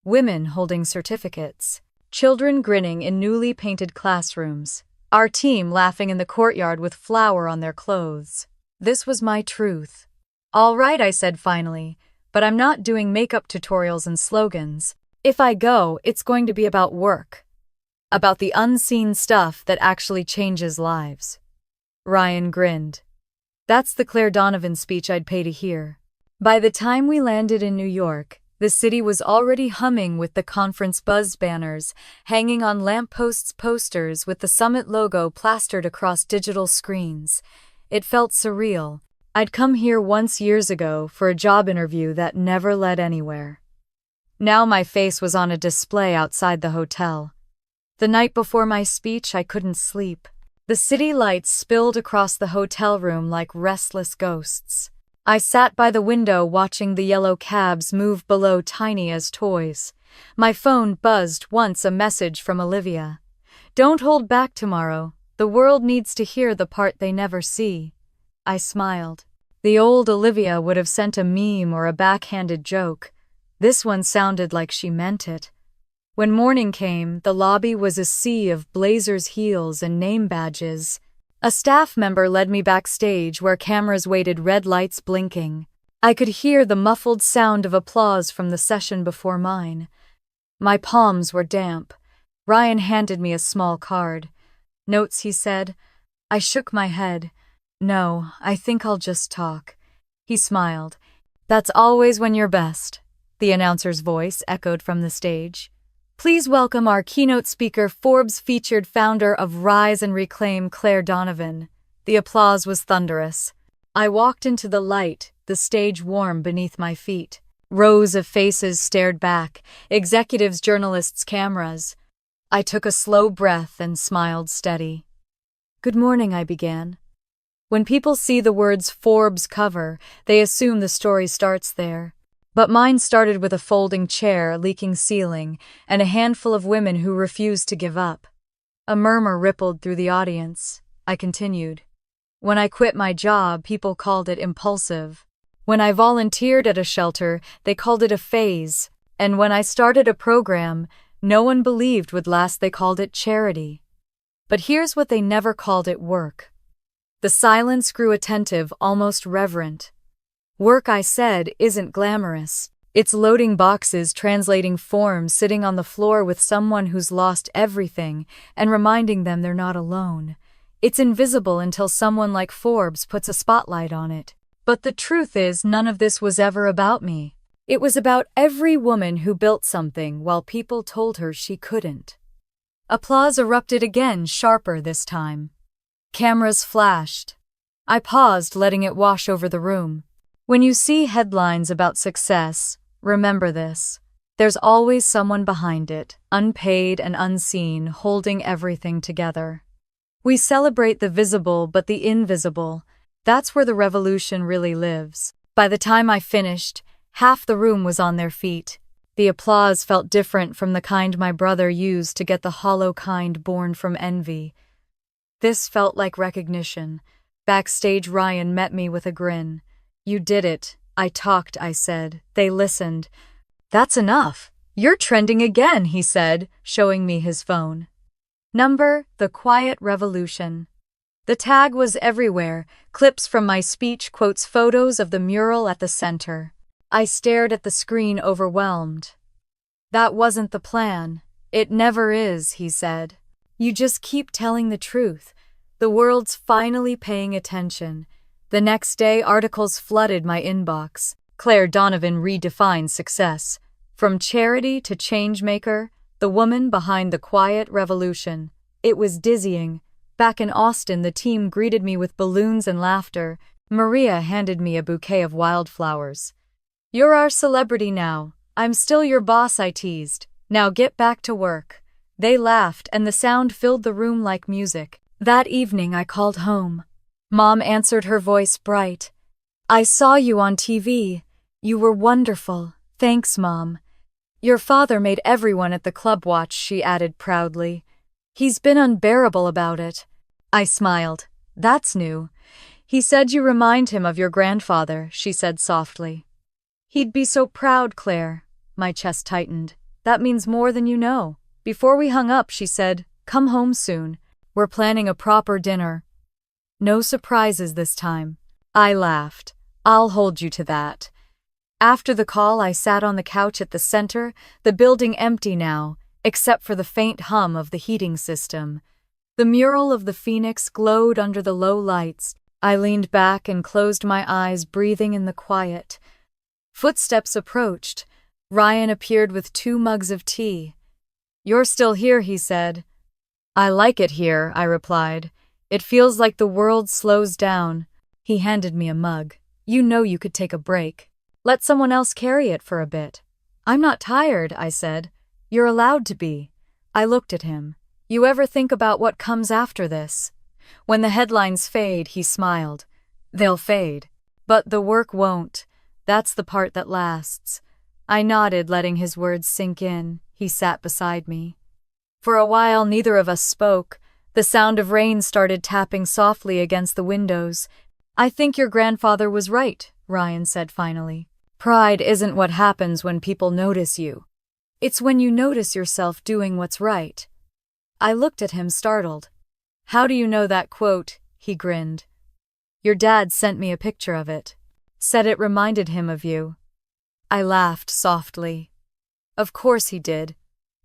Women holding certificates. Children grinning in newly painted classrooms. Our team laughing in the courtyard with flour on their clothes. This was my truth. All right, I said finally, but I'm not doing makeup tutorials and slogans. If I go, it's going to be about work. About the unseen stuff that actually changes lives. Ryan grinned. That's the Claire Donovan speech I'd pay to hear. By the time we landed in New York, the city was already humming with the conference buzz banners, hanging on lampposts, posters with the summit logo plastered across digital screens. It felt surreal. I'd come here once years ago for a job interview that never led anywhere. Now my face was on a display outside the hotel. The night before my speech, I couldn't sleep. The city lights spilled across the hotel room like restless ghosts. I sat by the window watching the yellow cabs move below, tiny as toys. My phone buzzed once, a message from Olivia. Don't hold back tomorrow. The world needs to hear the part they never see. I smiled. The old Olivia would have sent a meme or a backhanded joke. This one sounded like she meant it. When morning came, the lobby was a sea of blazers' heels and name badges. A staff member led me backstage where cameras waited, red lights blinking. I could hear the muffled sound of applause from the session before mine. My palms were damp. Ryan handed me a small card. Notes, he said. I shook my head. No, I think I'll just talk. He smiled. That's always when you're best. The announcer's voice echoed from the stage. Please welcome our keynote speaker, Forbes featured founder of Rise and Reclaim, Claire Donovan. The applause was thunderous. I walked into the light, the stage warm beneath my feet. Rows of faces stared back, executives, journalists, cameras. I took a slow breath and smiled steady. Good morning, I began. When people see the words Forbes cover, they assume the story starts there. But mine started with a folding chair, a leaking ceiling, and a handful of women who refused to give up. A murmur rippled through the audience. I continued. When I quit my job, people called it impulsive. When I volunteered at a shelter, they called it a phase. And when I started a program no one believed would last, they called it charity. But here's what they never called it: work. The silence grew attentive, almost reverent. Work, I said, isn't glamorous. It's loading boxes, translating forms, sitting on the floor with someone who's lost everything, and reminding them they're not alone. It's invisible until someone like Forbes puts a spotlight on it. But the truth is, none of this was ever about me. It was about every woman who built something while people told her she couldn't. Applause erupted again, sharper this time. Cameras flashed. I paused, letting it wash over the room. When you see headlines about success, remember this. There's always someone behind it, unpaid and unseen, holding everything together. We celebrate the visible, but the invisible, that's where the revolution really lives. By the time I finished, half the room was on their feet. The applause felt different from the kind my brother used to get the hollow kind born from envy. This felt like recognition. Backstage, Ryan met me with a grin. You did it. I talked, I said. They listened. That's enough. You're trending again, he said, showing me his phone. Number, The Quiet Revolution. The tag was everywhere, clips from my speech, quotes, photos of the mural at the center. I stared at the screen, overwhelmed. That wasn't the plan. It never is, he said. You just keep telling the truth. The world's finally paying attention. The next day, articles flooded my inbox. Claire Donovan redefines success. From charity to changemaker, the woman behind the quiet revolution. It was dizzying. Back in Austin, the team greeted me with balloons and laughter. Maria handed me a bouquet of wildflowers. You're our celebrity now. I'm still your boss, I teased. Now get back to work. They laughed, and the sound filled the room like music. That evening, I called home. Mom answered, her voice bright. I saw you on TV. You were wonderful. Thanks, Mom. Your father made everyone at the club watch, she added proudly. He's been unbearable about it. I smiled. That's new. He said you remind him of your grandfather, she said softly. He'd be so proud, Claire. My chest tightened. That means more than you know. Before we hung up, she said, come home soon. We're planning a proper dinner. No surprises this time. I laughed. I'll hold you to that. After the call, I sat on the couch at the center, the building empty now, except for the faint hum of the heating system. The mural of the phoenix glowed under the low lights. I leaned back and closed my eyes, breathing in the quiet. Footsteps approached. Ryan appeared with 2 mugs of tea. "You're still here," he said. "I like it here," I replied. "It feels like the world slows down." He handed me a mug. "You know you could take a break. Let someone else carry it for a bit." "I'm not tired," I said. "You're allowed to be." I looked at him. "You ever think about what comes after this? When the headlines fade," he smiled. "They'll fade. But the work won't. That's the part that lasts." I nodded, letting his words sink in. He sat beside me. For a while, neither of us spoke. The sound of rain started tapping softly against the windows. "I think your grandfather was right," Ryan said finally. "Pride isn't what happens when people notice you. It's when you notice yourself doing what's right." I looked at him, startled. "How do you know that quote?" He grinned. "Your dad sent me a picture of it. Said it reminded him of you." I laughed softly. Of course he did.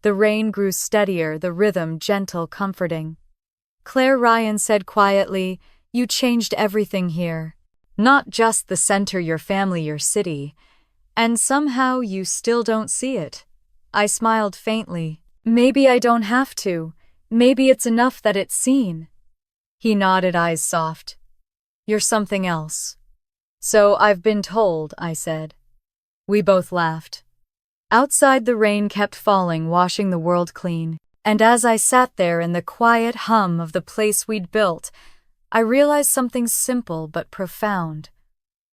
The rain grew steadier, the rhythm gentle, comforting. "Claire," Ryan said quietly, "you changed everything here. Not just the center, your family, your city. And somehow you still don't see it." I smiled faintly. "Maybe I don't have to. Maybe it's enough that it's seen." He nodded, eyes soft. "You're something else." "So I've been told," I said. We both laughed. Outside, the rain kept falling, washing the world clean. And as I sat there in the quiet hum of the place we'd built, I realized something simple but profound.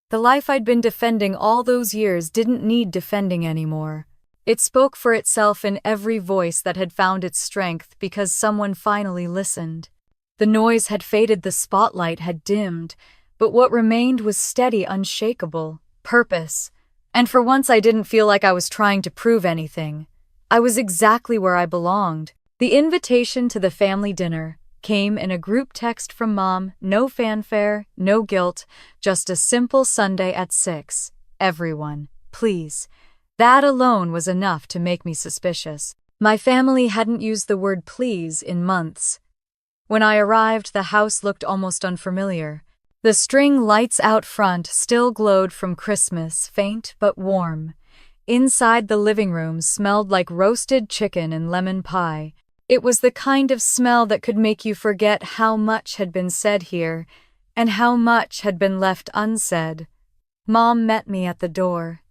The life I'd been defending all those years didn't need defending anymore. It spoke for itself in every voice that had found its strength because someone finally listened. The noise had faded, the spotlight had dimmed, but what remained was steady, unshakable purpose. And for once I didn't feel like I was trying to prove anything. I was exactly where I belonged. The invitation to the family dinner came in a group text from Mom, no fanfare, no guilt, just a simple Sunday at 6. "Everyone, please." That alone was enough to make me suspicious. My family hadn't used the word please in months. When I arrived, the house looked almost unfamiliar. The string lights out front still glowed from Christmas, faint but warm. Inside, the living room smelled like roasted chicken and lemon pie. It was the kind of smell that could make you forget how much had been said here, and how much had been left unsaid. Mom met me at the door.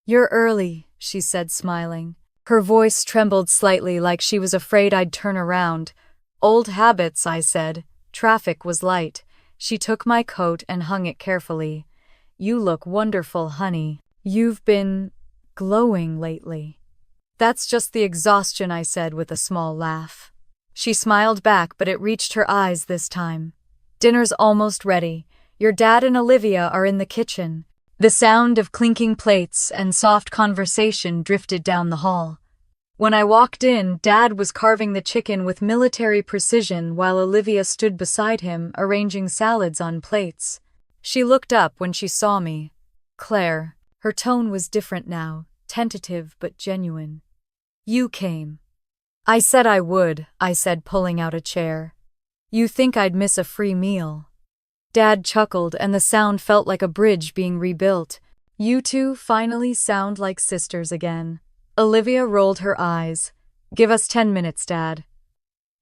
"You're early," she said, smiling. Her voice trembled slightly, like she was afraid I'd turn around. "Old habits," I said. Traffic was light. She took my coat and hung it carefully. "You look wonderful, honey. You've been glowing lately." "That's just the exhaustion," I said with a small laugh. She smiled back, but it reached her eyes this time. "Dinner's almost ready. Your dad and Olivia are in the kitchen." The sound of clinking plates and soft conversation drifted down the hall. When I walked in, Dad was carving the chicken with military precision while Olivia stood beside him, arranging salads on plates. She looked up when she saw me. "Claire." Her tone was different now, tentative but genuine. "You came." "I said I would," I said, pulling out a chair. "You think I'd miss a free meal?" Dad chuckled, and the sound felt like a bridge being rebuilt. "You two finally sound like sisters again." Olivia rolled her eyes. "Give us 10 minutes, Dad."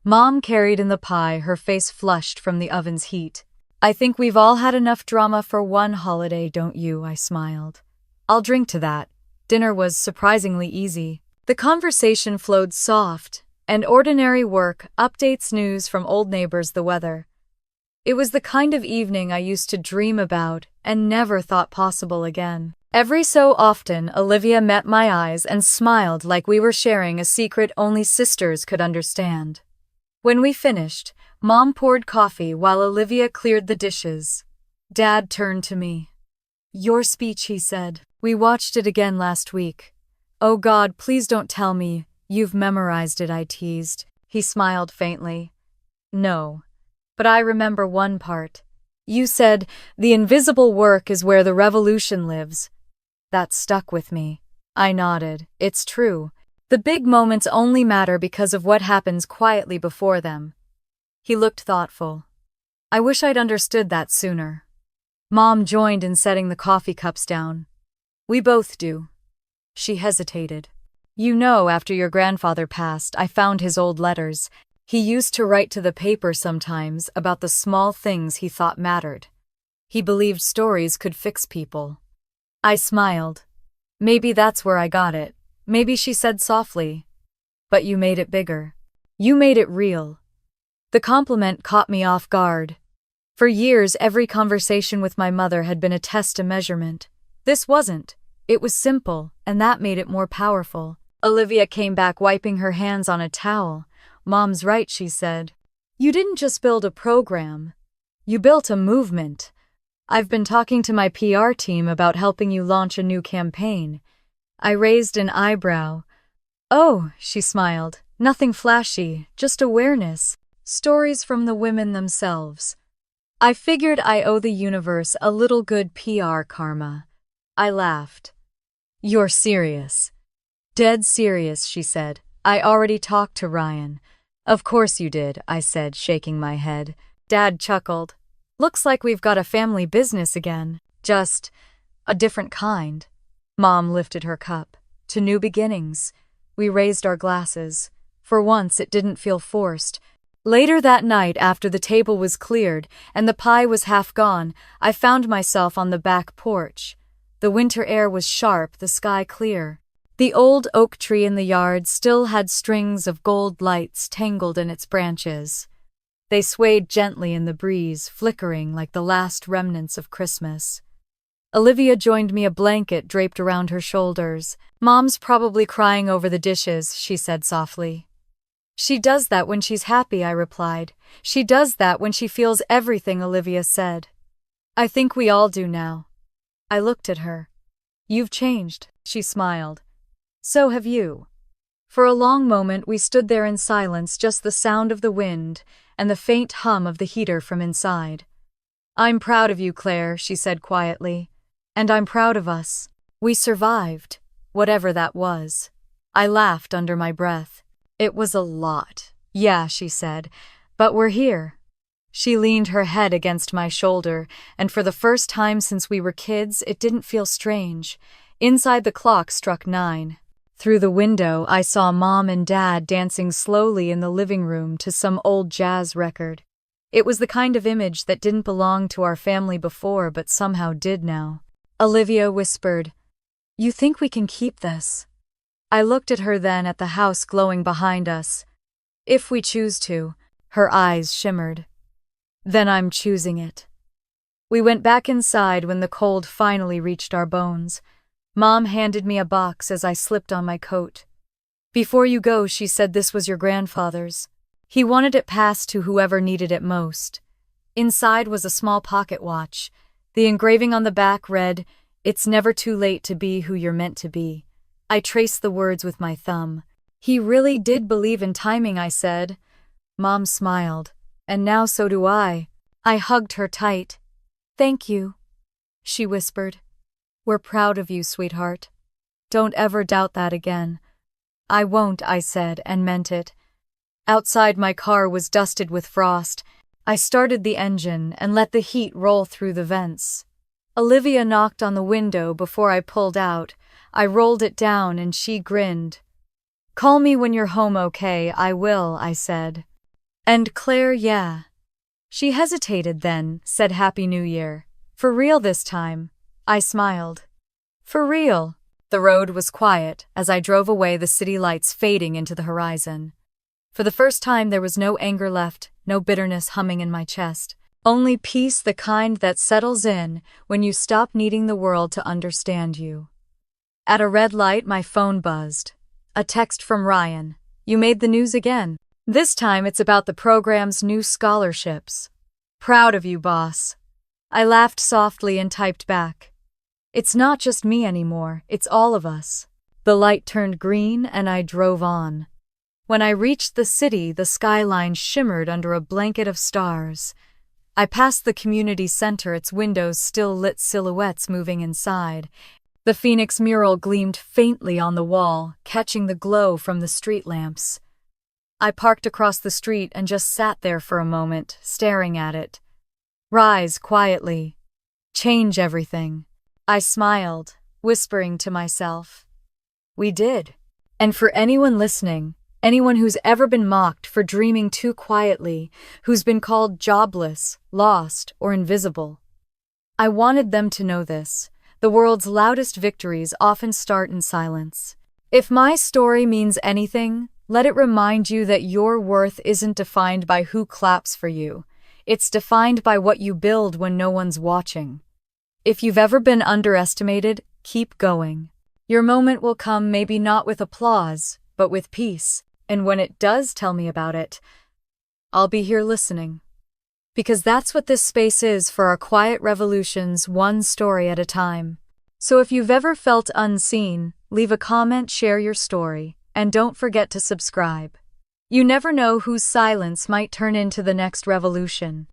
Mom carried in the pie, her face flushed from the oven's heat. "I think we've all had enough drama for one holiday, don't you?" I smiled. "I'll drink to that." Dinner was surprisingly easy. The conversation flowed soft, and ordinary work, updates, news from old neighbors, the weather. It was the kind of evening I used to dream about and never thought possible again. Every so often, Olivia met my eyes and smiled like we were sharing a secret only sisters could understand. When we finished, Mom poured coffee while Olivia cleared the dishes. Dad turned to me. "Your speech," he said. "We watched it again last week." "Oh God, please don't tell me you've memorized it," I teased. He smiled faintly. No. But I remember one part. You said, the invisible work is where the revolution lives. That stuck with me. I nodded. It's true. The big moments only matter because of what happens quietly before them. He looked thoughtful. I wish I'd understood that sooner. Mom joined in setting the coffee cups down. We both do. She hesitated. You know, after your grandfather passed, I found his old letters. He used to write to the paper sometimes about the small things he thought mattered. He believed stories could fix people. I smiled. Maybe that's where I got it. Maybe, she said softly. But you made it bigger. You made it real. The compliment caught me off guard. For years, every conversation with my mother had been a test to measurement. This wasn't. It was simple, and that made it more powerful. Olivia came back wiping her hands on a towel. Mom's right, she said. You didn't just build a program. You built a movement. I've been talking to my PR team about helping you launch a new campaign. I raised an eyebrow. Oh, she smiled. Nothing flashy, just awareness. Stories from the women themselves. I figured I owe the universe a little good PR karma. I laughed. You're serious. Dead serious, she said. I already talked to Ryan. Of course you did, I said, shaking my head. Dad chuckled. Looks like we've got a family business again. Just a different kind. Mom lifted her cup. To new beginnings. We raised our glasses. For once, it didn't feel forced. Later that night, after the table was cleared and the pie was half gone, I found myself on the back porch. The winter air was sharp, the sky clear. The old oak tree in the yard still had strings of gold lights tangled in its branches. They swayed gently in the breeze, flickering like the last remnants of Christmas. Olivia joined me, a blanket draped around her shoulders. Mom's probably crying over the dishes, she said softly. She does that when she's happy, I replied. She does that when she feels everything, Olivia said. I think we all do now. I looked at her. You've changed, she smiled. So have you. For a long moment we stood there in silence, just the sound of the wind and the faint hum of the heater from inside. I'm proud of you, Claire, she said quietly. And I'm proud of us. We survived, whatever that was. I laughed under my breath. It was a lot. Yeah, she said, but we're here. She leaned her head against my shoulder, and for the first time since we were kids, it didn't feel strange. Inside, the clock struck 9. Through the window, I saw Mom and Dad dancing slowly in the living room to some old jazz record. It was the kind of image that didn't belong to our family before, but somehow did now. Olivia whispered, You think we can keep this? I looked at her, then at the house glowing behind us. If we choose to. Her eyes shimmered. Then I'm choosing it. We went back inside when the cold finally reached our bones. Mom handed me a box as I slipped on my coat. Before you go, she said, this was your grandfather's. He wanted it passed to whoever needed it most. Inside was a small pocket watch. The engraving on the back read, It's never too late to be who you're meant to be. I traced the words with my thumb. He really did believe in timing, I said. Mom smiled. And now so do I. I hugged her tight. Thank you, she whispered. We're proud of you, sweetheart. Don't ever doubt that again. I won't, I said, and meant it. Outside, my car was dusted with frost. I started the engine and let the heat roll through the vents. Olivia knocked on the window before I pulled out. I rolled it down and she grinned. Call me when you're home, okay? I will, I said. And Claire, yeah. She hesitated, then said Happy New Year. For real this time? I smiled. For real. The road was quiet as I drove away, the city lights fading into the horizon. For the first time there was no anger left, no bitterness humming in my chest. Only peace, the kind that settles in when you stop needing the world to understand you. At a red light, my phone buzzed. A text from Ryan. You made the news again. This time it's about the program's new scholarships. Proud of you, boss. I laughed softly and typed back. It's not just me anymore, it's all of us. The light turned green and I drove on. When I reached the city, the skyline shimmered under a blanket of stars. I passed the community center, its windows still lit, silhouettes moving inside. The Phoenix mural gleamed faintly on the wall, catching the glow from the street lamps. I parked across the street and just sat there for a moment, staring at it. Rise quietly. Change everything. I smiled, whispering to myself. We did. And for anyone listening, anyone who's ever been mocked for dreaming too quietly, who's been called jobless, lost, or invisible, I wanted them to know this. The world's loudest victories often start in silence. If my story means anything, let it remind you that your worth isn't defined by who claps for you. It's defined by what you build when no one's watching. If you've ever been underestimated, keep going. Your moment will come, maybe not with applause, but with peace. And when it does, tell me about it. I'll be here listening. Because that's what this space is, for our quiet revolutions, one story at a time. So if you've ever felt unseen, leave a comment, share your story, and don't forget to subscribe. You never know whose silence might turn into the next revolution.